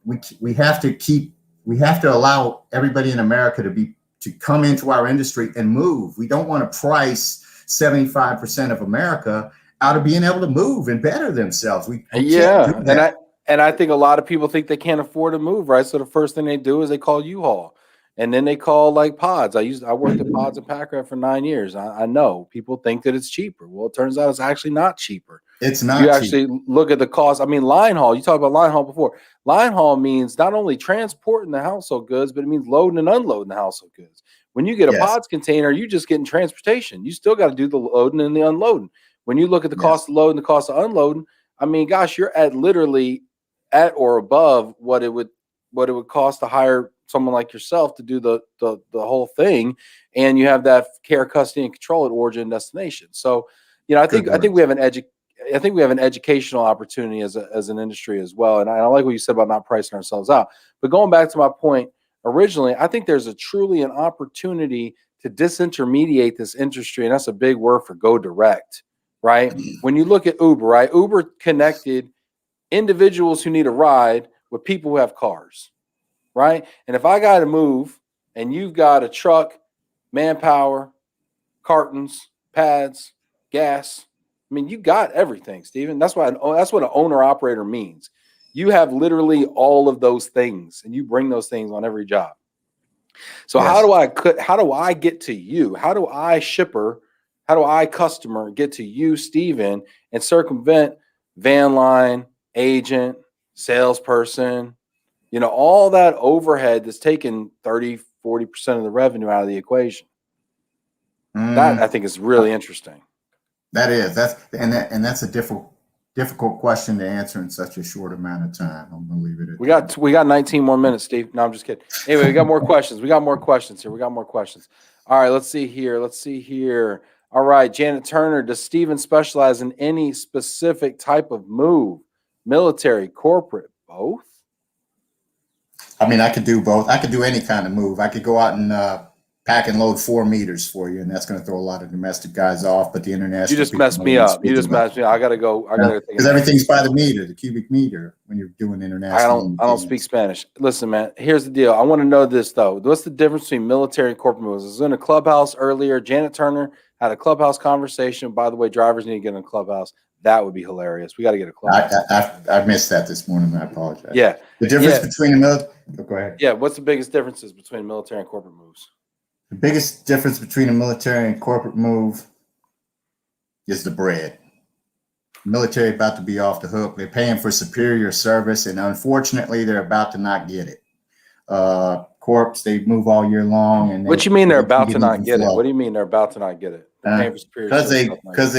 We have to allow everybody in America to come into our industry and move. We don't want to price 75% of America out of being able to move and better themselves. We can't do that. And I think a lot of people think they can't afford to move, right? So the first thing they do is they call U-Haul, and then they call like Pods. I worked at Pods and Packraft for 9 years. I know people think that it's cheaper. Well, it turns out it's actually not cheaper. It's not. You actually look at the cost. I mean, line haul. You talked about line haul before. Line haul means not only transporting the household goods, but it means loading and unloading the household goods. When you get a Yes. pods container, you just getting transportation. You still got to do the loading and the unloading. When you look at the Yes. cost of loading, the cost of unloading, I mean, gosh, you're at literally at or above what it would cost to hire someone like yourself to do the whole thing, and you have that care, custody, and control at origin and destination. So, you know, I think we have an educational opportunity as an industry as well. And I like what you said about not pricing ourselves out. But going back to my point originally, I think there's truly an opportunity to disintermediate this industry, and that's a big word for go direct, right? When you look at Uber, right? Uber connected individuals who need a ride with people who have cars, right? And if I got to move and you've got a truck, manpower, cartons, pads, gas, I mean, you got everything, Steven. That's what an owner operator means. You have literally all of those things, and you bring those things on every job. So Yes. how do I get to you? How do I customer get to you, Steven, and circumvent van line, agent, salesperson, you know, all that overhead that's taking 30, 40% of the revenue out of the equation? That I think is really interesting. That's a difficult question to answer in such a short amount of time. I'm gonna leave it at that. We got 19 more minutes, Steve. No, I'm just kidding. Anyway, we got more questions. We got more questions here. All right, let's see here. All right, Janet Turner, does Steven specialize in any specific type of move? Military, corporate, both? I mean, I could do both. I could do any kind of move. I could go out and pack and load 4 meters for you, and that's going to throw a lot of domestic guys off. But the international, you just messed me up. I gotta go. Because everything's by the meter, the cubic meter, when you're doing international. I don't speak Spanish. Listen, man. Here's the deal. I want to know this though. What's the difference between military and corporate moves? I was in a clubhouse earlier. Janet Turner had a clubhouse conversation. By the way, drivers need to get in a clubhouse. That would be hilarious. We got to get a clubhouse. I missed that this morning. I apologize. Yeah. The difference between the military. Go ahead. Yeah. What's the biggest differences between military and corporate moves? The biggest difference between a military and corporate move is the bread. Military about to be off the hook. They're paying for superior service, and unfortunately, they're about to not get it. Corps, they move all year long. And what you mean they're about to not get it? What do you mean they're about to not get it? They're paying for superior service. Because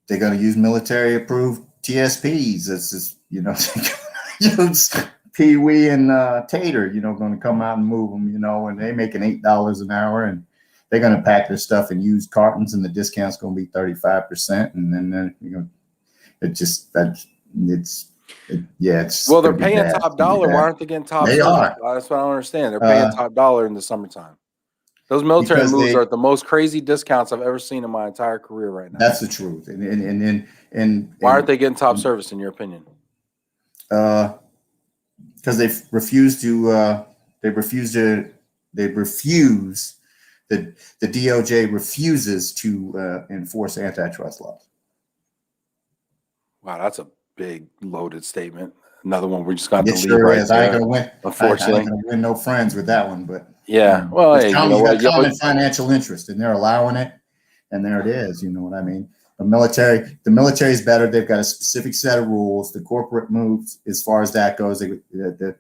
they're going to use military approved TSPs. It's just, you know, Pee Wee and Tater, you know, going to come out and move them, you know, and they're making $8 an hour, and they're going to pack their stuff in used cartons, and the discount's going to be 35%. And then, you know, it's well, they're paying top dollar. Why aren't they getting top dollar? They are. That's what I don't understand. They're paying top dollar in the summertime. Those military moves are the most crazy discounts I've ever seen in my entire career right now. That's the truth. And why aren't they getting top service in your opinion? Because the DOJ refuses to enforce antitrust laws. Wow, that's a big loaded statement. Another one we just got to leave sure right is. there. I ain't gonna win. Unfortunately, I ain't gonna win no friends with that one. But yeah, well, hey, common financial interest, and they're allowing it, and there it is. You know what I mean? The military is better. They've got a specific set of rules. The corporate moves, as far as that goes, the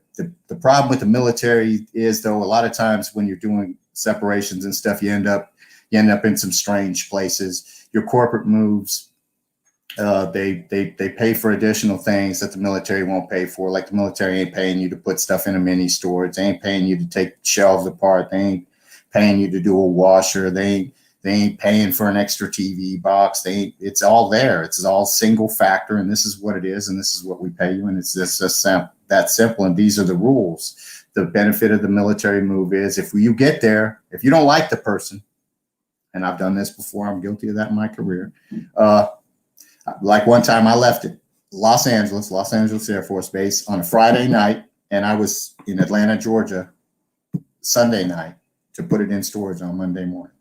problem with the military is, though, a lot of times when you're doing separations and stuff, you end up in some strange places. Your corporate moves, they pay for additional things that the military won't pay for. Like the military ain't paying you to put stuff in a mini storage. They ain't paying you to take shelves apart. They ain't paying you to do a washer. They ain't paying for an extra TV box. It's all there. It's all single factor, and this is what it is, and this is what we pay you, and it's just that simple. And these are the rules. The benefit of the military move is if you get there, if you don't like the person, and I've done this before, I'm guilty of that in my career. Like one time I left at Los Angeles Air Force Base on a Friday night, and I was in Atlanta, Georgia, Sunday night to put it in storage on Monday morning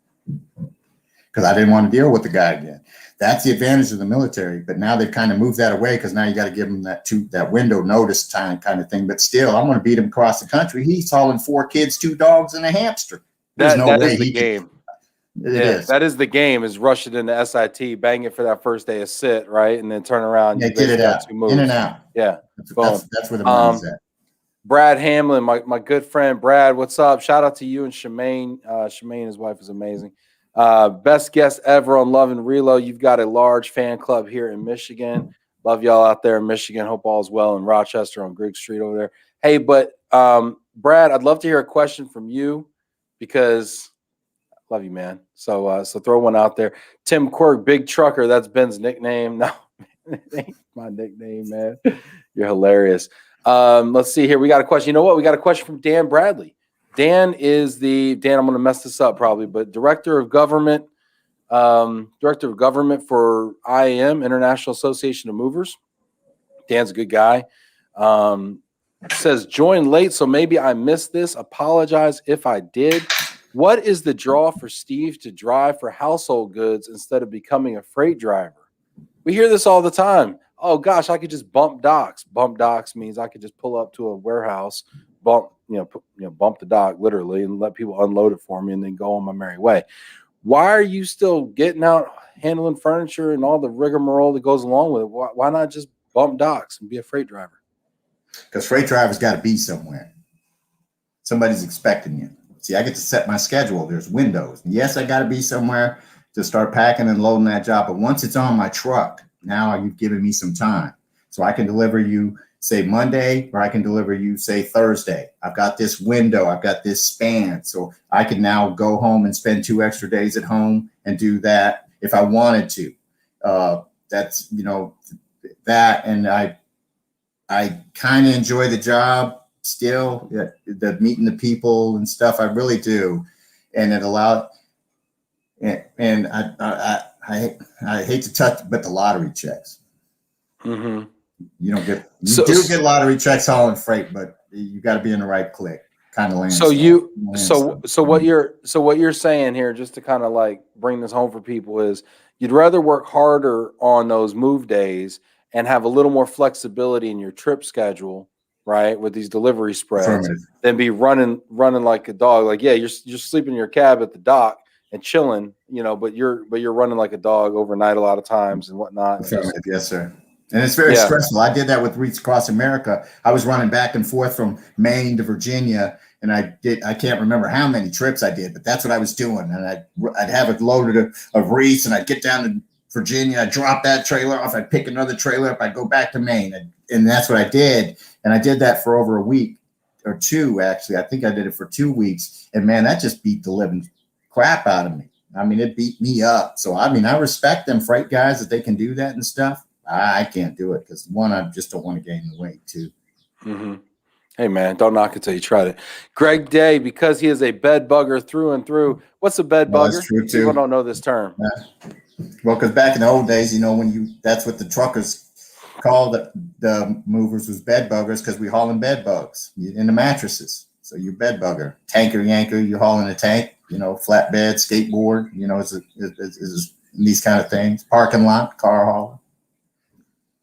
because I didn't want to deal with the guy again. That's the advantage of the military, but now they've kind of moved that away because now you got to give them that window notice time kind of thing. But still, I'm going to beat him across the country. He's hauling 4 kids, 2 dogs, and a hamster. That is the game. It is. That is the game, is rush it into SIT, bang it for that first day of sit, right? And then turn around. Yeah, get it out. In and out. Yeah. That's where the money's at. Brad Hamlin, my good friend Brad. What's up? Shout out to you and Shemaine. Shemaine, his wife, is amazing. Best guest ever on Love and Reload. You've got a large fan club here in Michigan. Love y'all out there in Michigan. Hope all is well in Rochester on Grigg Street over there. Hey, but Brad, I'd love to hear a question from you because I love you, man. So throw one out there. Tim Quirk, Big Trucker. That's Ben's nickname. No, it ain't my nickname, man. You're hilarious. Let's see here. We got a question. You know what? We got a question from Dan Bradley. Dan, I'm going to mess this up probably, but Director of Government for IAM, International Association of Movers. Dan's a good guy. Says join late, so maybe I missed this. Apologize if I did. What is the draw for Steve to drive for household goods instead of becoming a freight driver? We hear this all the time. Oh gosh, I could just bump docks. Bump docks means I could just pull up to a warehouse, bump the dock literally, and let people unload it for me, and then go on my merry way. Why are you still getting out, handling furniture, and all the rigmarole that goes along with it? Why not just bump docks and be a freight driver? Because freight drivers got to be somewhere. Somebody's expecting you. See, I get to set my schedule. There's windows. Yes, I got to be somewhere to start packing and loading that job. But once it's on my truck, now you've given me some time. So I can deliver you, say, Monday, or I can deliver you, say, Thursday. I've got this window. I've got this span. So I can now go home and spend 2 extra days at home and do that if I wanted to. That's, that. And I kind of enjoy the job still, the meeting the people and stuff. I really do. And it allowed, and I hate to touch, but the lottery checks. Mm-hmm. You don't get, you do get lottery checks hauling freight, but you got to be in the right click. Kind of land. So what you're saying here, just to kind of like bring this home for people, is you'd rather work harder on those move days and have a little more flexibility in your trip schedule, right, with these delivery spreads, than be running like a dog. Like, yeah, you're sleeping in your cab at the dock and chilling, but you're running like a dog overnight a lot of times and whatnot. Yes, sir. And it's very stressful. I did that with Reach Across America. I was running back and forth from Maine to Virginia, and I can't remember how many trips I did, but that's what I was doing. And I'd have it loaded of wreaths, and I'd get down to Virginia, I'd drop that trailer off, I'd pick another trailer up, I'd go back to Maine. And that's what I did. And I did that for over a week or two, actually. I think I did it for 2 weeks. And man, that just beat the living crap out of me. I mean, it beat me up. So, I mean, I respect them freight guys that they can do that and stuff. I can't do it because, one, I just don't want to gain the weight, too. Mm-hmm. Hey, man, don't knock it till you tried it. Greg Day, because he is a bed bugger through and through. What's a bed bugger? That's true, too. People don't know this term. Yeah. Well, because back in the old days, that's what the truckers called the movers was bed buggers, because we hauling bed bugs in the mattresses. So you're bed bugger. Tanker yanker, you're hauling a tank, flatbed, skateboard, is these kind of things. Parking lot, car hauler.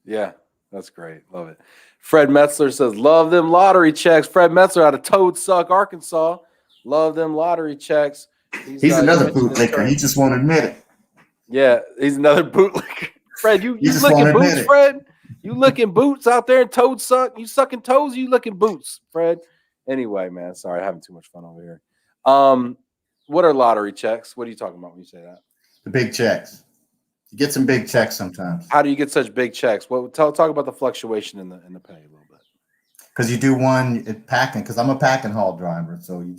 Yeah, that's great. Love it. Fred Metzler says, love them lottery checks. Fred Metzler out of Toadsuck, Arkansas. Love them lottery checks. He's another bootlicker. He just won't admit it. Yeah, he's another bootlicker. Fred, you licking boots, Fred? You licking boots out there in Toadsuck? You sucking toes? You licking boots, Fred? Anyway, man, sorry, having too much fun over here. What are lottery checks? What are you talking about when you say that? The big checks. You get some big checks sometimes. How do you get such big checks? Well, talk about the fluctuation in the pay a little bit. Because you do one at packing, because I'm a pack and haul driver, so you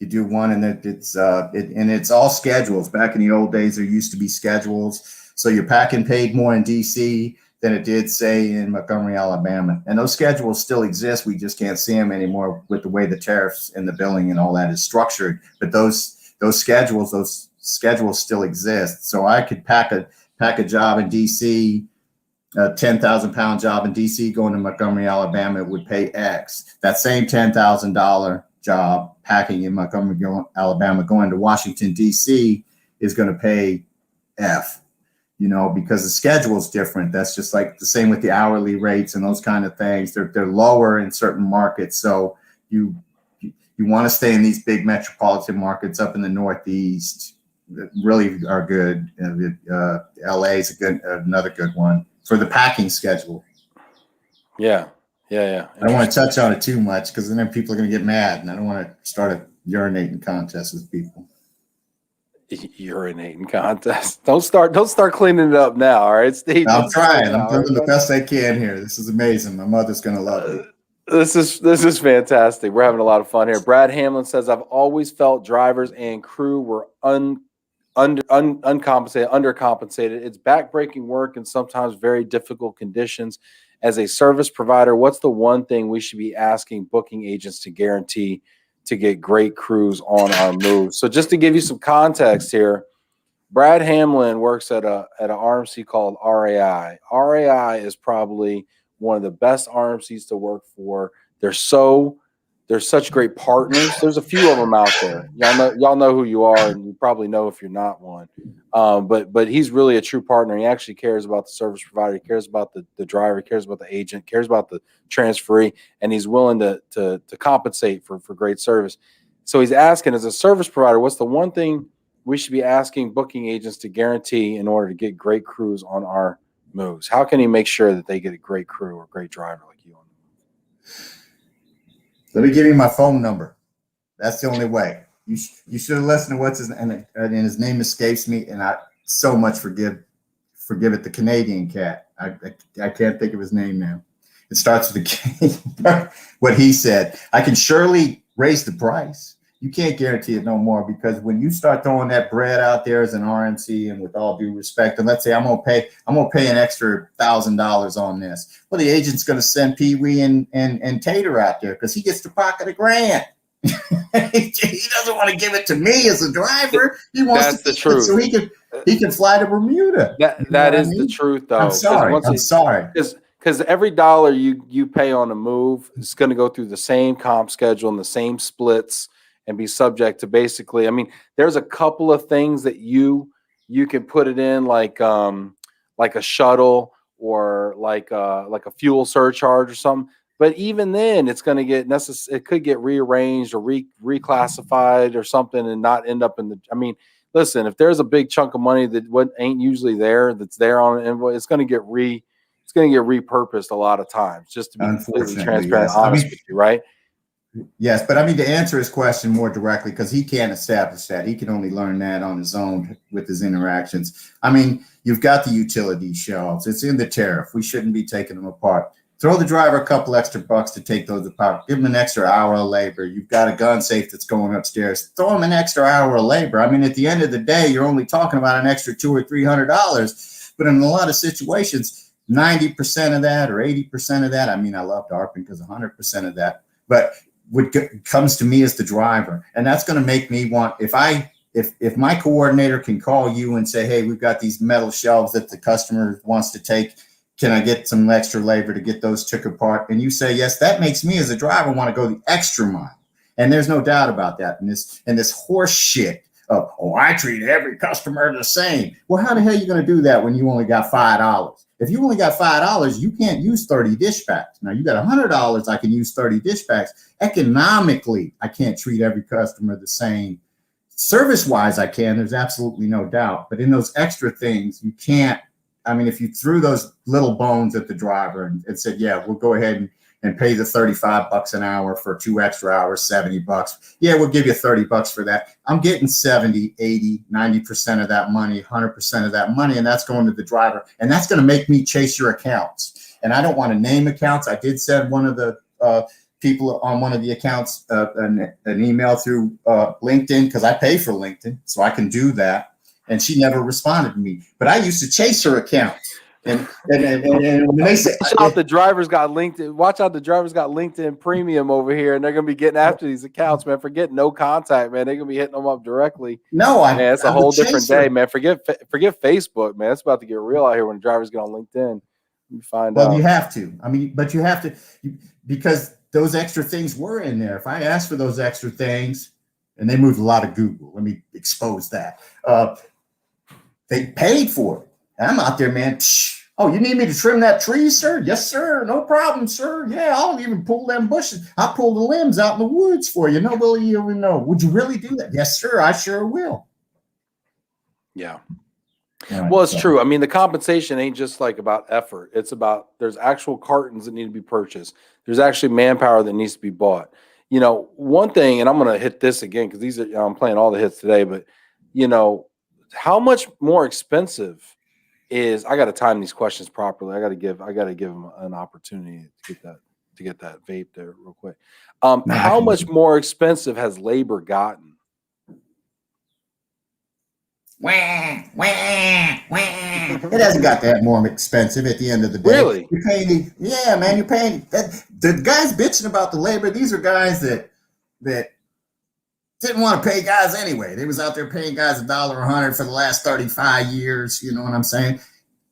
do one, and it's all schedules. Back in the old days, there used to be schedules, so your packing paid more in DC than it did, say, in Montgomery, Alabama, and those schedules still exist. We just can't see them anymore with the way the tariffs and the billing and all that is structured. But those schedules still exist. So I could pack a job in DC. A 10,000-pound job in DC going to Montgomery, Alabama, it would pay X. That same $10,000 job packing in Montgomery, Alabama, going to Washington, DC is going to pay F, because the schedule is different. That's just like the same with the hourly rates and those kind of things. They're lower in certain markets. So you want to stay in these big metropolitan markets up in the Northeast that really are good. LA is another good one for the packing schedule. Yeah. Yeah. I don't want to touch on it too much because then people are going to get mad, and I don't want to start a urinating contest with people. Urinating contest. Don't start cleaning it up now. All right, Steve. I'm trying. I'm doing the best I can here. This is amazing. My mother's going to love me. This is fantastic. We're having a lot of fun here. Brad Hamlin says, I've always felt drivers and crew were undercompensated. It's backbreaking work and sometimes very difficult conditions. As a service provider, what's the one thing we should be asking booking agents to guarantee to get great crews on our moves? So just to give you some context here, Brad Hamlin works at an RMC called RAI. RAI is probably one of the best RMCs to work for. They're such great partners. There's a few of them out there. Y'all know who you are, and you probably know if you're not one. But he's really a true partner. He actually cares about the service provider. He cares about the driver. He cares about the agent. Cares about the transferee, and he's willing to compensate for great service. So he's asking, as a service provider, what's the one thing we should be asking booking agents to guarantee in order to get great crews on our moves? How can he make sure that they get a great crew or great driver like you on the move? Let me give you my phone number. That's the only way. You should have listened to what's his and his name escapes me, and I so much forgive it. The Canadian cat. I can't think of his name now. It starts with a K. What he said. I can surely raise the price. You can't guarantee it no more, because when you start throwing that bread out there as an RMC, and with all due respect, and let's say I'm gonna pay an extra $1,000 on this. Well, the agent's gonna send Pee Wee and Tater out there because he gets to pocket $1,000. He doesn't want to give it to me as a driver. He wants That's the truth. So he can fly to Bermuda. That is the truth, though. I'm sorry. Because every dollar you pay on a move is going to go through the same comp schedule and the same splits and be subject to basically. I mean, there's a couple of things that you can put it in, like a shuttle or like a fuel surcharge or something. But even then, it's going to get it could get rearranged or reclassified or something and not end up in the. I mean, listen, if there's a big chunk of money that ain't usually there, that's there on an invoice, it's going to get repurposed a lot of times. Just to be completely transparent, yes. honest with you, right? Yes, but I mean, to answer his question more directly, because he can't establish that. He can only learn that on his own with his interactions. I mean, you've got the utility shelves. It's in the tariff. We shouldn't be taking them apart. Throw the driver a couple extra bucks to take those apart. Give him an extra hour of labor. You've got a gun safe that's going upstairs. Throw him an extra hour of labor. I mean, at the end of the day, you're only talking about an extra $200 or $300. But in a lot of situations, 90% of that or 80% of that. I mean, I loved Arpin because 100% of that. But what comes to me as the driver, and that's going to make me want, if my coordinator can call you and say, hey, we've got these metal shelves that the customer wants to take, can I get some extra labor to get those took apart? And you say yes, that makes me as a driver want to go the extra mile. And there's no doubt about that. And this horse shit of, I treat every customer the same. Well, how the hell are you going to do that when you only got $5? If you only got $5, you can't use 30 dish packs. Now you got $100, I can use 30 dish packs. Economically, I can't treat every customer the same. Service-wise, I can. There's absolutely no doubt. But in those extra things, you can't. I mean, if you threw those little bones at the driver and said, yeah, we'll go ahead and pay the $35 an hour for 2 extra hours, $70. Yeah, we'll give you $30 for that. I'm getting 70, 80, 90% of that money, 100% of that money, and that's going to the driver. And that's going to make me chase your accounts. And I don't want to name accounts. I did send one of the people on one of the accounts an email through LinkedIn, because I pay for LinkedIn, so I can do that. And she never responded to me. But I used to chase her accounts. And when they say, watch out, the drivers got LinkedIn. Watch out, the drivers got LinkedIn Premium over here, and they're gonna be getting after these accounts, man. Forget no contact, man. They're gonna be hitting them up directly. No, man, it's a whole different day, man. Forget Facebook, man. It's about to get real out here when drivers get on LinkedIn. You find out. Well, you have to. I mean, but you have to, because those extra things were in there. If I asked for those extra things, and they moved a lot of Google, let me expose that. They paid for it. And I'm out there, man. Oh, you need me to trim that tree, sir? Yes, sir. No problem, sir. Yeah, I'll even pull them bushes. I'll pull the limbs out in the woods for you. Nobody even know. Would you really do that? Yes, sir. I sure will. Yeah. Right, Well, it's so, true. I mean, the compensation ain't just like about effort. It's about there's actual cartons that need to be purchased. There's actually manpower that needs to be bought. You know, one thing, and I'm going to hit this again because these are I'm playing all the hits today. But you know, how much more expensive is? I got to time these questions properly. I got to give them an opportunity to get that vape there real quick. no, I How can. much more expensive has labor gotten? It hasn't got that more expensive at the end of the day. Really? You're paying, yeah, man. You're paying. The guys bitching about the labor. These are guys that didn't want to pay guys anyway. They was out there paying guys $1.00 for the last 35 years. You know what I'm saying?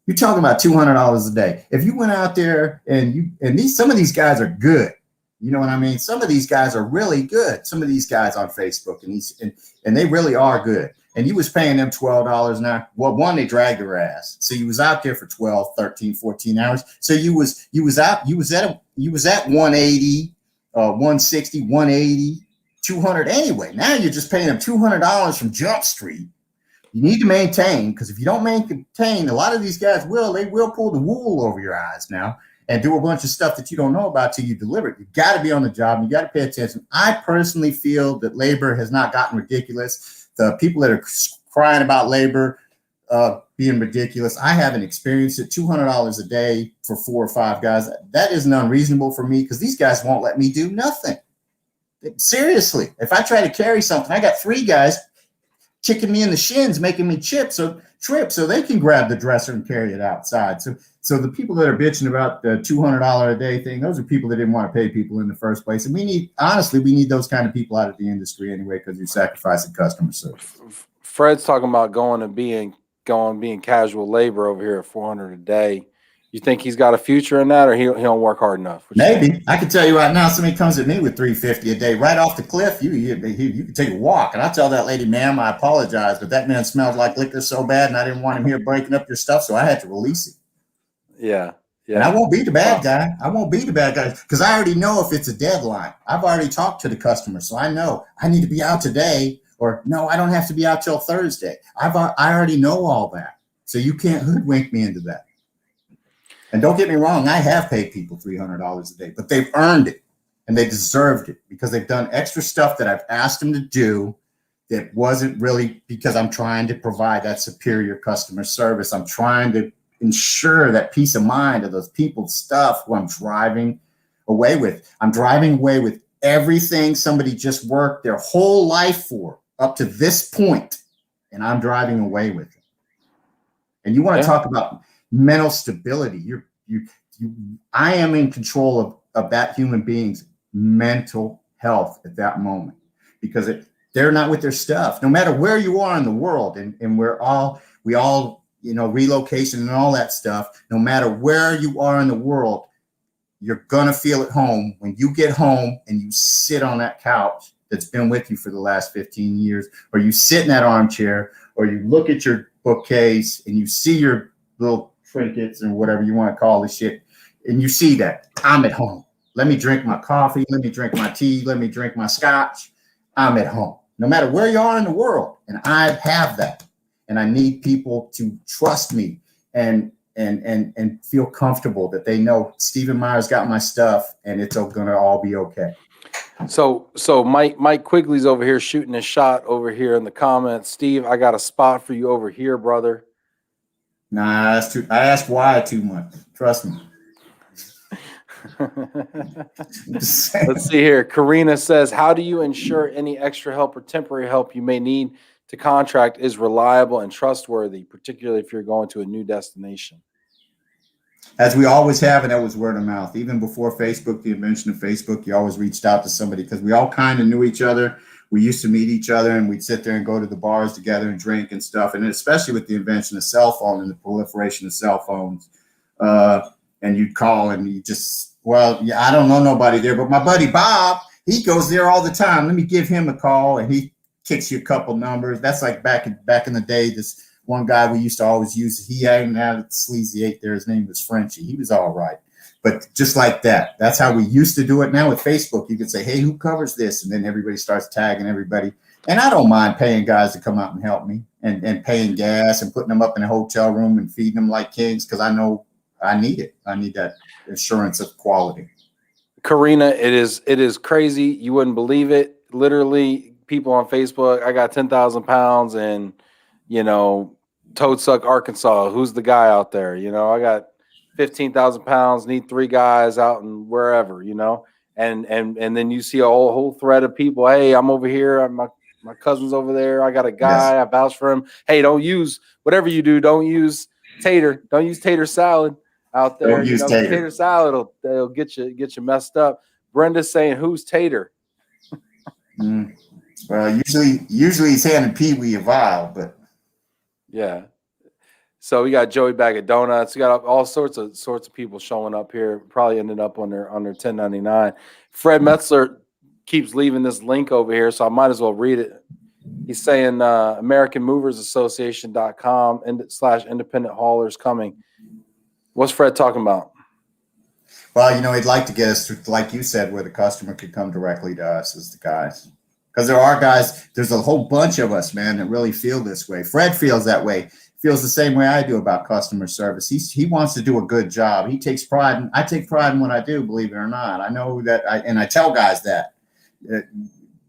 You're talking about $200 a day. If you went out there and some of these guys are good. You know what I mean? Some of these guys are really good. Some of these guys on Facebook and they really are good. And you was paying them $12 an hour. Well, one, they dragged their ass. So you was out there for 12, 13, 14 hours. So you was at 180, 160, 180, 200 anyway. Now you're just paying them $200 from Jump Street. You need to maintain, because if you don't maintain, a lot of these guys will pull the wool over your eyes now and do a bunch of stuff that you don't know about till you deliver it. You got to be on the job. You got to pay attention. I personally feel that labor has not gotten ridiculous. The people that are crying about labor being ridiculous, I haven't experienced it. $200 a day for 4 or 5 guys, that isn't unreasonable for me because these guys won't let me do nothing. Seriously, if I try to carry something, I got 3 guys kicking me in the shins, making me trip so they can grab the dresser and carry it outside. So the people that are bitching about the $200 a day thing, those are people that didn't want to pay people in the first place. And we need those kind of people out of the industry anyway, because you're sacrificing customer service. Fred's talking about going and being casual labor over here at 400 a day. You think he's got a future in that, or he don't work hard enough? Maybe. I can tell you right now, somebody comes at me with $350 a day right off the cliff. You can take a walk, and I tell that lady, ma'am, I apologize, but that man smelled like liquor so bad, and I didn't want him here breaking up your stuff, so I had to release it. Yeah. And I won't be the bad guy. I won't be the bad guy because I already know if it's a deadline. I've already talked to the customer, so I know I need to be out today, or no, I don't have to be out till Thursday. I already know all that, so you can't hoodwink me into that. And don't get me wrong, I have paid people $300 a day, but they've earned it and they deserved it because they've done extra stuff that I've asked them to do that wasn't really because I'm trying to provide that superior customer service. I'm trying to ensure that peace of mind of those people's stuff who I'm driving away with. I'm driving away with everything somebody just worked their whole life for up to this point, and I'm driving away with it. And you want to talk about mental stability. I am in control of that human being's mental health at that moment because they're not with their stuff. No matter where you are in the world, and we all relocation and all that stuff. No matter where you are in the world, you're gonna feel at home when you get home and you sit on that couch that's been with you for the last 15 years, or you sit in that armchair, or you look at your bookcase and you see your little trinkets and whatever you want to call the shit, and you see that I'm at home. Let me drink my coffee. Let me drink my tea. Let me drink my scotch. I'm at home. No matter where you are in the world, and I have that. And I need people to trust me and feel comfortable that they know Stephen Meyer's got my stuff and it's going to all be okay. So Mike Quigley's over here shooting a shot over here in the comments. Steve, I got a spot for you over here, brother. Nah, that's too. I ask why too much. Trust me. Let's see here. Karina says, how do you ensure any extra help or temporary help you may need to contract is reliable and trustworthy, particularly if you're going to a new destination? As we always have, and that was word of mouth. Even before Facebook, the invention of Facebook, you always reached out to somebody because we all kind of knew each other. We used to meet each other and we'd sit there and go to the bars together and drink and stuff. And especially with the invention of cell phone and the proliferation of cell phones. And you'd call and you just, I don't know nobody there, but my buddy Bob, he goes there all the time. Let me give him a call, and he kicks you a couple numbers. That's like back in the day. This one guy we used to always use, he hadn't had a sleazy 8 there. His name was Frenchie. He was all right. But just like that, that's how we used to do it. Now with Facebook, you can say, hey, who covers this? And then everybody starts tagging everybody. And I don't mind paying guys to come out and help me. and paying gas and putting them up in a hotel room and feeding them like kings, because I know I need it. I need that assurance of quality. Karina, it is crazy. You wouldn't believe it. Literally, people on Facebook, I got 10,000 pounds and, Toadsuck, Arkansas. Who's the guy out there? I got 15,000 pounds, need 3 guys out and wherever, and then you see a whole thread of people. Hey, I'm over here. My cousin's over there. I got a guy. Yes. I vouch for him. Hey, don't use whatever you do. Don't use tater. Don't use tater salad out there. Tater salad will get you messed up. Brenda's saying, who's Tater? Well, usually he's handing Pee Wee a vial, but yeah. So we got Joey Bag of Donuts. We got all sorts of people showing up here. Probably ended up on their 1099. Fred Metzler keeps leaving this link over here, so I might as well read it. He's saying AmericanMoversAssociation.com /independent haulers coming. What's Fred talking about? Well, he'd like to get us to, like you said, where the customer could come directly to us as the guys. Because there are guys, there's a whole bunch of us, man, that really feel this way. Fred feels that way. Feels the same way I do about customer service. He wants to do a good job. He takes pride, and I take pride in what I do, believe it or not. I know that, I tell guys that.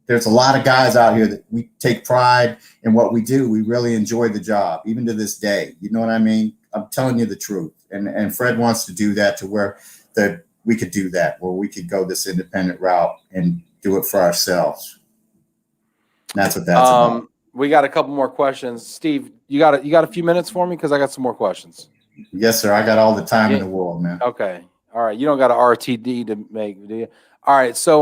There's a lot of guys out here that we take pride in what we do. We really enjoy the job, even to this day. You know what I mean? I'm telling you the truth. And Fred wants to do that to where we could do that, where we could go this independent route and do it for ourselves. That's what that's about. We got a couple more questions. Steve, you got a few minutes for me? Because I got some more questions. Yes, sir. I got all the time in the world, man. Okay. All right. You don't got an RTD to make, do you? All right. So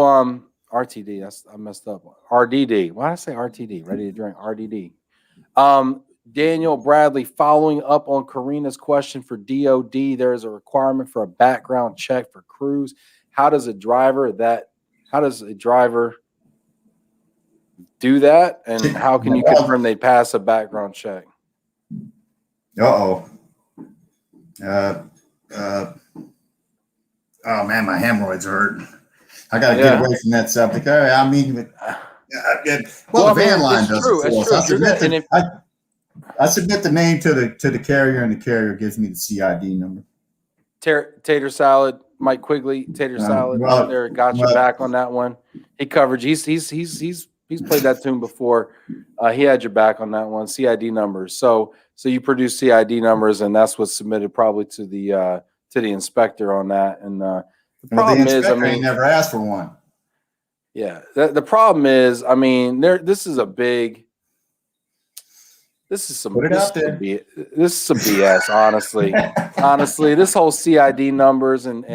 RTD, I messed up. RDD. Why did I say RTD? Ready to drink. RDD. Daniel Bradley, following up on Karina's question for DOD, there is a requirement for a background check for crews. How does a driver do that, and how can you confirm they pass a background check? Oh man, my hemorrhoids hurt. I got to get away from that subject. I mean, the van line does it for us. I submit the name to the carrier, and the carrier gives me the CID number. Tater salad, Mike Quigley, tater salad. There, got your back on that one. He covered. He's played that tune before. He had your back on that one. CID numbers. So you produce CID numbers, and that's what's submitted probably to the inspector on that. And the problem is, he never asked for one. Yeah, the problem is, this is some BS, honestly. Honestly, this whole CID numbers and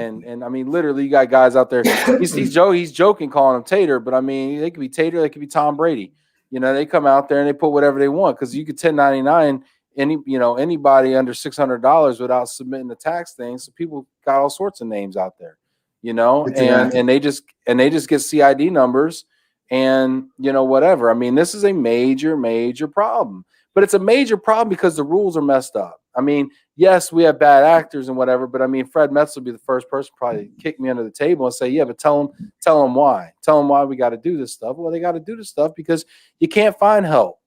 literally, you got guys out there. He's joking calling them Tater, but they could be Tater, they could be Tom Brady. They come out there and they put whatever they want, because you could 1099 anybody under $600 without submitting the tax thing. So people got all sorts of names out there, and they just get CID numbers and whatever. This is a major problem. But it's a major problem because the rules are messed up. Yes, we have bad actors and whatever, but Fred Metz will be the first person probably to kick me under the table and say, yeah, but tell them why. Tell them why we got to do this stuff. Well, they got to do this stuff because you can't find help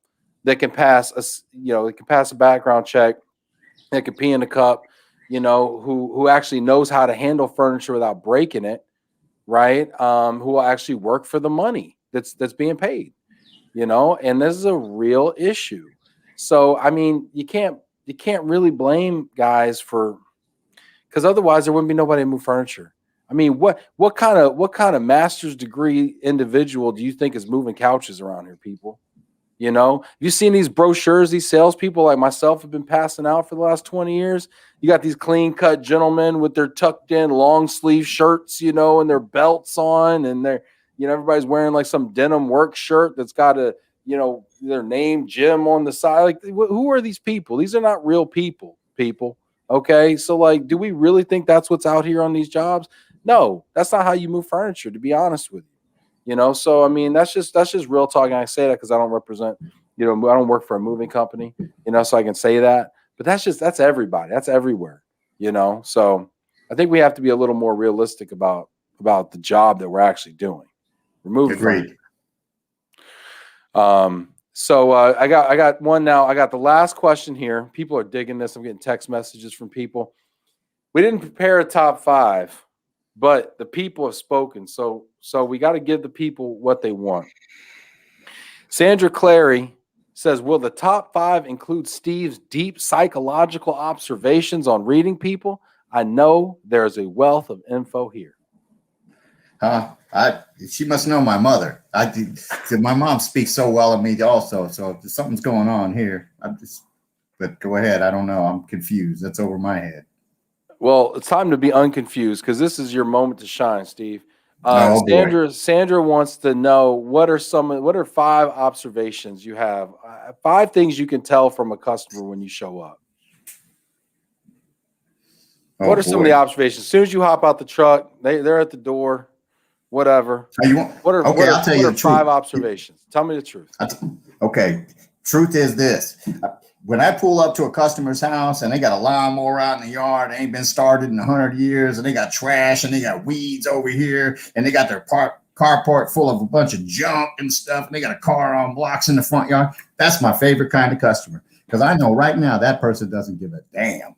that can pass a background check, that can pee in the cup, who actually knows how to handle furniture without breaking it, right? Who will actually work for the money that's being paid, and this is a real issue. So, you can't really blame guys because otherwise there wouldn't be nobody to move furniture. What kind of master's degree individual do you think is moving couches around here, people? You've seen these brochures, these salespeople like myself have been passing out for the last 20 years. You got these clean cut gentlemen with their tucked in long sleeve shirts, and their belts on, and they're, everybody's wearing like some denim work shirt that's got their name Jim on the side. Like, who are these people? These are not real people. Okay. So do we really think that's what's out here on these jobs? No, that's not how you move furniture, to be honest with you. So, that's just real talk. And I say that because I don't represent, I don't work for a moving company, so I can say that, but that's everybody. That's everywhere, so I think we have to be a little more realistic about the job that we're actually doing. We're moving furniture. So I got one now. I got the last question here. People are digging this. I'm getting text messages from people. We didn't prepare a top 5, but the people have spoken. So we got to give the people what they want. Sandra Clary says, will the top 5 include Steve's deep psychological observations on reading people? I know there's a wealth of info here. She must know my mother. My mom speaks so well of me also. So something's going on here. But go ahead. I don't know. I'm confused. That's over my head. Well, it's time to be unconfused because this is your moment to shine, Steve. Sandra wants to know what are 5 observations you have, 5 things you can tell from a customer when you show up. What are some of the observations? As soon as you hop out the truck, they're at the door, whatever. What are 5 observations? Tell me the truth. Okay. Truth is this. When I pull up to a customer's house and they got a lawnmower out in the yard, it ain't been started in 100 years, and they got trash and they got weeds over here, and they got their carport full of a bunch of junk and stuff, and they got a car on blocks in the front yard, that's my favorite kind of customer, because I know right now that person doesn't give a damn.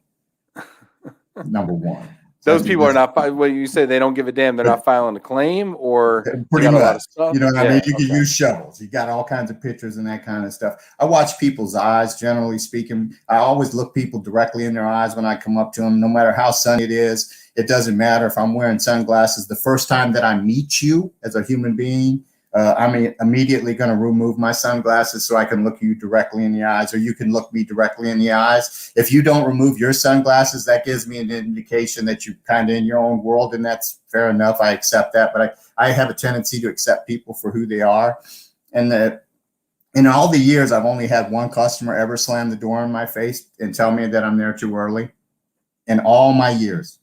Number one. Those people are not, when you say they don't give a damn, they're not filing a claim, or pretty much. A lot of stuff? You know what I mean? You can use shovels. You got all kinds of pictures and that kind of stuff. I watch people's eyes, generally speaking. I always look people directly in their eyes when I come up to them, no matter how sunny it is. It doesn't matter if I'm wearing sunglasses. The first time that I meet you as a human being, I'm immediately going to remove my sunglasses so I can look you directly in the eyes, or you can look me directly in the eyes. If you don't remove your sunglasses, that gives me an indication that you're kind of in your own world, and that's fair enough. I accept that, but I have a tendency to accept people for who they are. And in all the years, I've only had one customer ever slam the door in my face and tell me that I'm there too early. In all my years,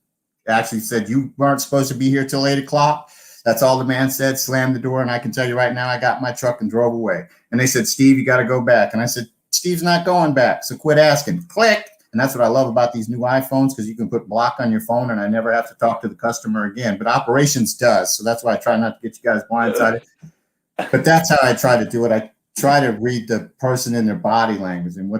actually said, you weren't supposed to be here till 8 o'clock. That's all the man said, slammed the door. And I can tell you right now, I got my truck and drove away. And they said, Steve, you got to go back. And I said, Steve's not going back. So quit asking. Click. And that's what I love about these new iPhones, because you can put block on your phone and I never have to talk to the customer again. But operations does. So that's why I try not to get you guys blindsided. But that's how I try to do it. I try to read the person in their body language and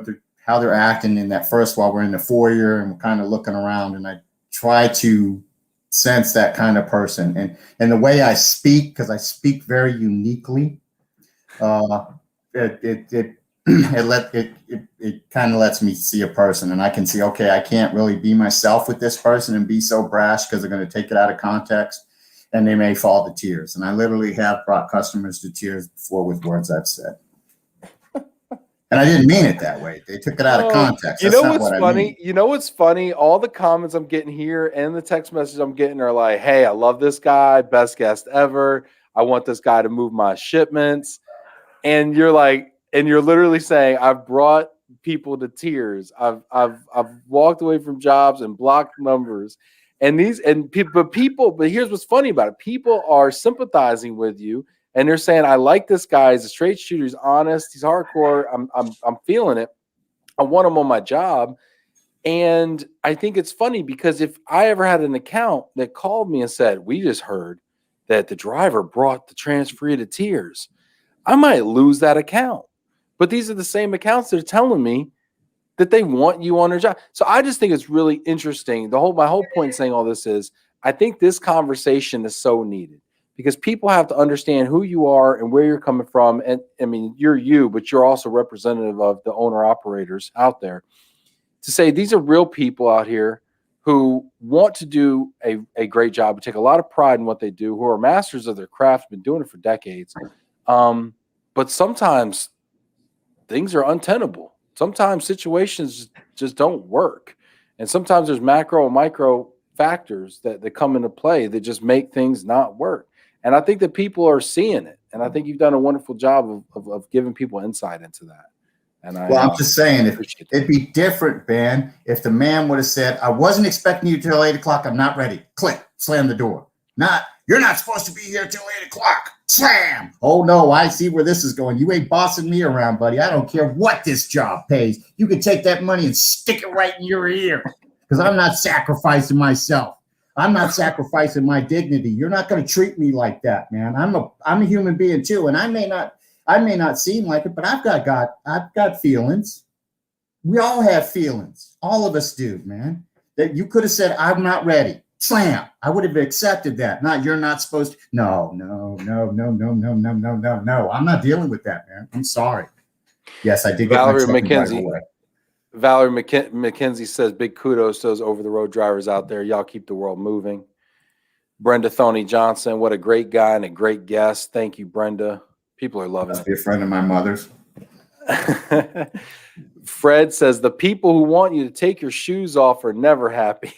how they're acting in that first, while we're in the foyer and we're kind of looking around. And I try to sense that kind of person, and the way I speak, because I speak very uniquely, it kind of lets me see a person, and I can see, okay, I can't really be myself with this person and be so brash, because they're going to take it out of context and they may fall to tears. And I literally have brought customers to tears before with words I've said. And I didn't mean it that way. They took it out of context. You know what's funny? You know what's funny? All the comments I'm getting here and the text messages I'm getting are like, hey, I love this guy. Best guest ever. I want this guy to move my shipments. And you're literally saying, I've brought people to tears. I've walked away from jobs and blocked numbers. But here's what's funny about it. People are sympathizing with you. And they're saying, I like this guy. He's a straight shooter. He's honest. He's hardcore. I'm feeling it. I want him on my job. And I think it's funny, because if I ever had an account that called me and said, we just heard that the driver brought the transferee to tears, I might lose that account. But these are the same accounts that are telling me that they want you on their job. So I just think it's really interesting. My whole point in saying all this is, I think this conversation is so needed, because people have to understand who you are and where you're coming from. And I mean, you're you, but you're also representative of the owner operators out there, to say these are real people out here who want to do a great job, who take a lot of pride in what they do, who are masters of their craft, been doing it for decades. But sometimes things are untenable. Sometimes situations just don't work. And sometimes there's macro and micro factors that come into play that just make things not work. And I think that people are seeing it. And I think you've done a wonderful job of giving people insight into that. And I'm just saying, it'd be different, Ben, if the man would have said, I wasn't expecting you till 8 o'clock. I'm not ready. Click, slam the door. You're not supposed to be here till 8 o'clock. Slam. Oh, no, I see where this is going. You ain't bossing me around, buddy. I don't care what this job pays. You can take that money and stick it right in your ear, because I'm not sacrificing myself. I'm not sacrificing my dignity. You're not going to treat me like that, man. I'm a human being too, and I may not I may not seem like it, but I've got feelings. We all have feelings. All of us do, man. That you could have said, I'm not ready. Slam. I would have accepted that. Not, you're not supposed to. No. I'm not dealing with that, man. I'm sorry. Yes, I did get my trucking right away. Valerie McKenzie says, big kudos to those over-the-road drivers out there. Y'all keep the world moving. Brenda Thoney Johnson, what a great guy and a great guest. Thank you, Brenda. People are loving it. Be a friend of my mother's. Fred says, the people who want you to take your shoes off are never happy.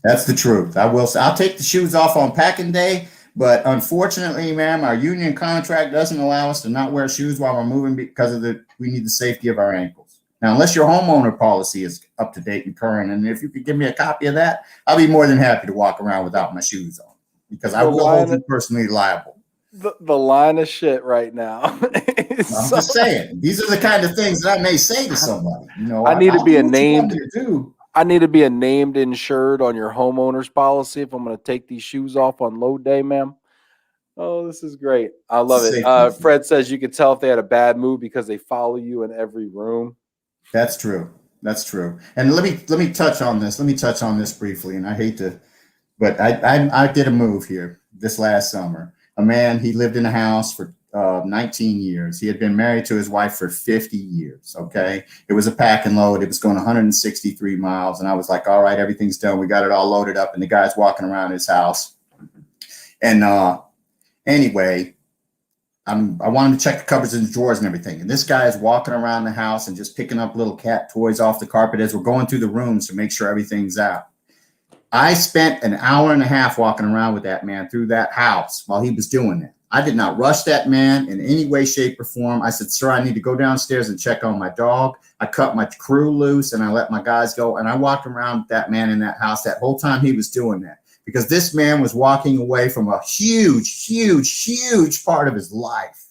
That's the truth. I'll take the shoes off on packing day, but unfortunately, ma'am, our union contract doesn't allow us to not wear shoes while we're moving because we need the safety of our ankles. Now, unless your homeowner policy is up to date and current, and if you could give me a copy of that, I'll be more than happy to walk around without my shoes on, because I will hold you personally liable. The line of shit right now. I'm just saying, these are the kind of things that I may say to somebody. You know, I need to be I need to be a named insured on your homeowner's policy if I'm going to take these shoes off on load day, ma'am. Oh, this is great. I love it. Fred says you could tell if they had a bad mood because they follow you in every room. That's true. That's true. And let me touch on this. Let me touch on this briefly. And I hate to, but I did a move here this last summer. A man, he lived in a house for 19 years. He had been married to his wife for 50 years. Okay. It was a pack and load. It was going 163 miles. And I was like, all right, everything's done. We got it all loaded up. And the guy's walking around his house. And anyway, I wanted to check the cupboards and the drawers and everything. And this guy is walking around the house and just picking up little cat toys off the carpet as we're going through the rooms to make sure everything's out. I spent an hour and a half walking around with that man through that house while he was doing that. I did not rush that man in any way, shape, or form. I said, sir, I need to go downstairs and check on my dog. I cut my crew loose and I let my guys go. And I walked around with that man in that house that whole time he was doing that, because this man was walking away from a huge, huge, huge part of his life.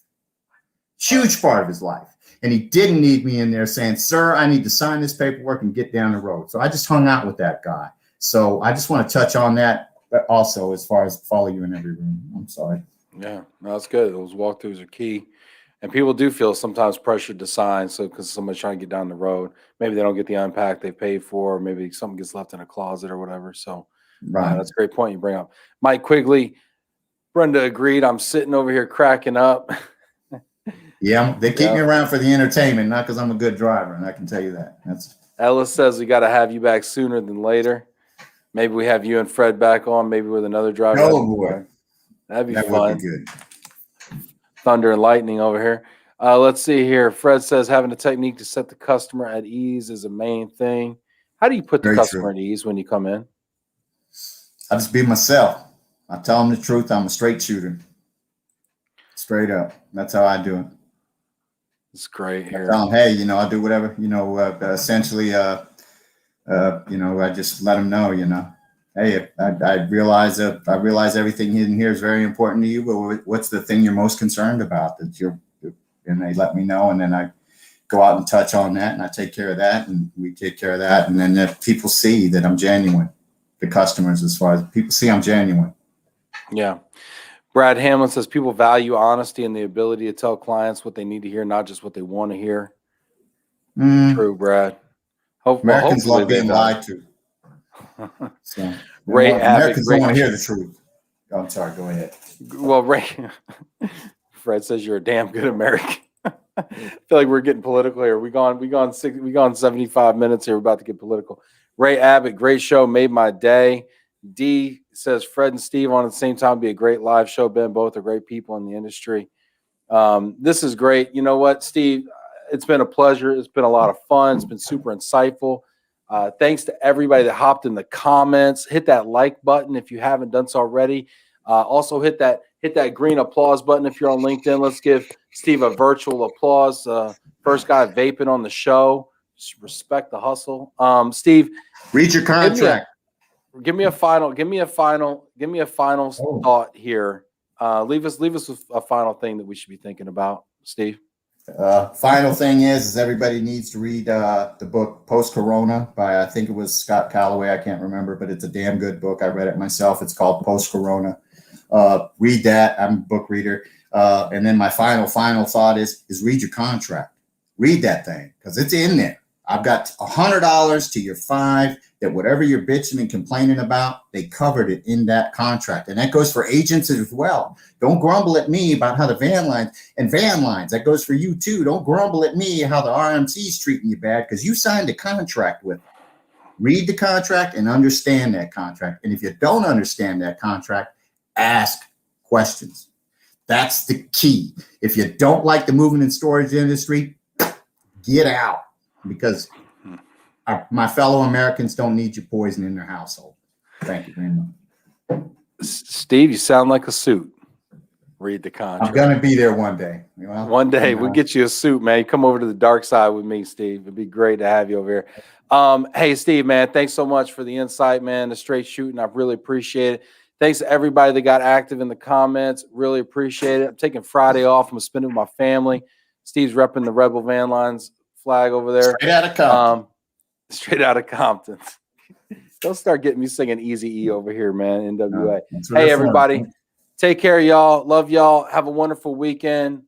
Huge part of his life. And he didn't need me in there saying, sir, I need to sign this paperwork and get down the road. So I just hung out with that guy. So I just want to touch on that also as far as follow you in every room. I'm sorry. Yeah, no, that's good. Those walkthroughs are key. And people do feel sometimes pressured to sign. So because somebody's trying to get down the road, maybe they don't get the unpack they paid for, or maybe something gets left in a closet or whatever. So right. That's a great point you bring up. Mike Quigley, Brenda agreed. I'm sitting over here cracking up. Yeah, they keep me around for the entertainment, not because I'm a good driver, and I can tell you that. Ellis says we got to have you back sooner than later. Maybe we have you and Fred back on, maybe with another driver. Oh, boy. That'd be fun. Would be good. Thunder and lightning over here. Let's see here. Fred says having a technique to set the customer at ease is a main thing. How do you put the customer at ease when you come in? I just be myself. I tell them the truth. I'm a straight shooter. Straight up. That's how I do it. It's great here. I tell them, hey, I do whatever, essentially, I just let them know, hey, I realize everything in here is very important to you, but what's the thing you're most concerned about and they let me know. And then I go out and touch on that, and I take care of that, and we take care of that. And then if people see that I'm genuine, the customers, as far as people see I'm genuine. Yeah. Brad Hamlin says people value honesty and the ability to tell clients what they need to hear, not just what they want to hear. True, Brad. Americans love being lied to. So, Ray Americans don't want to hear the truth. Oh, I'm sorry. Go ahead. Well, Fred says you're a damn good American. I feel like we're getting political here. We gone 75 minutes here. We're about to get political. Ray Abbott, great show, made my day. D says Fred and Steve on at the same time would be a great live show. Ben, both are great people in the industry. This is great. You know what, Steve? It's been a pleasure. It's been a lot of fun. It's been super insightful. Thanks to everybody that hopped in the comments. Hit that like button if you haven't done so already. Also hit that green applause button if you're on LinkedIn. Let's give Steve a virtual applause. First guy vaping on the show. Just respect the hustle. Steve, read your contract. Give me a final thought here. Leave us with a final thing that we should be thinking about, Steve. Final thing is everybody needs to read the book Post Corona by, I think it was Scott Calloway. I can't remember, but it's a damn good book. I read it myself. It's called Post Corona. Read that. I'm a book reader. And then my final thought is read your contract. Read that thing because it's in there. I've got $100 to your 5 that whatever you're bitching and complaining about, they covered it in that contract. And that goes for agents as well. Don't grumble at me about how the van lines, that goes for you too. Don't grumble at me how the RMC's treating you bad because you signed a contract with them. Read the contract and understand that contract. And if you don't understand that contract, ask questions. That's the key. If you don't like the moving and storage industry, get out because my fellow Americans don't need your poison in their household. Thank you very much. Steve, you sound like a suit. Read the contract. I'm going to be there one day. Well, one day we'll get you a suit, man. Come over to the dark side with me, Steve. It'd be great to have you over here. Hey, Steve, man, thanks so much for the insight, man, the straight shooting. I really appreciate it. Thanks to everybody that got active in the comments. Really appreciate it. I'm taking Friday off. I'm going to spend it with my family. Steve's repping the Rebel Van Lines flag over there. Straight out of Compton. Straight out of Compton. Don't start getting me singing Easy E over here, man. NWA. Hey, everybody. Take care, y'all. Love y'all. Have a wonderful weekend.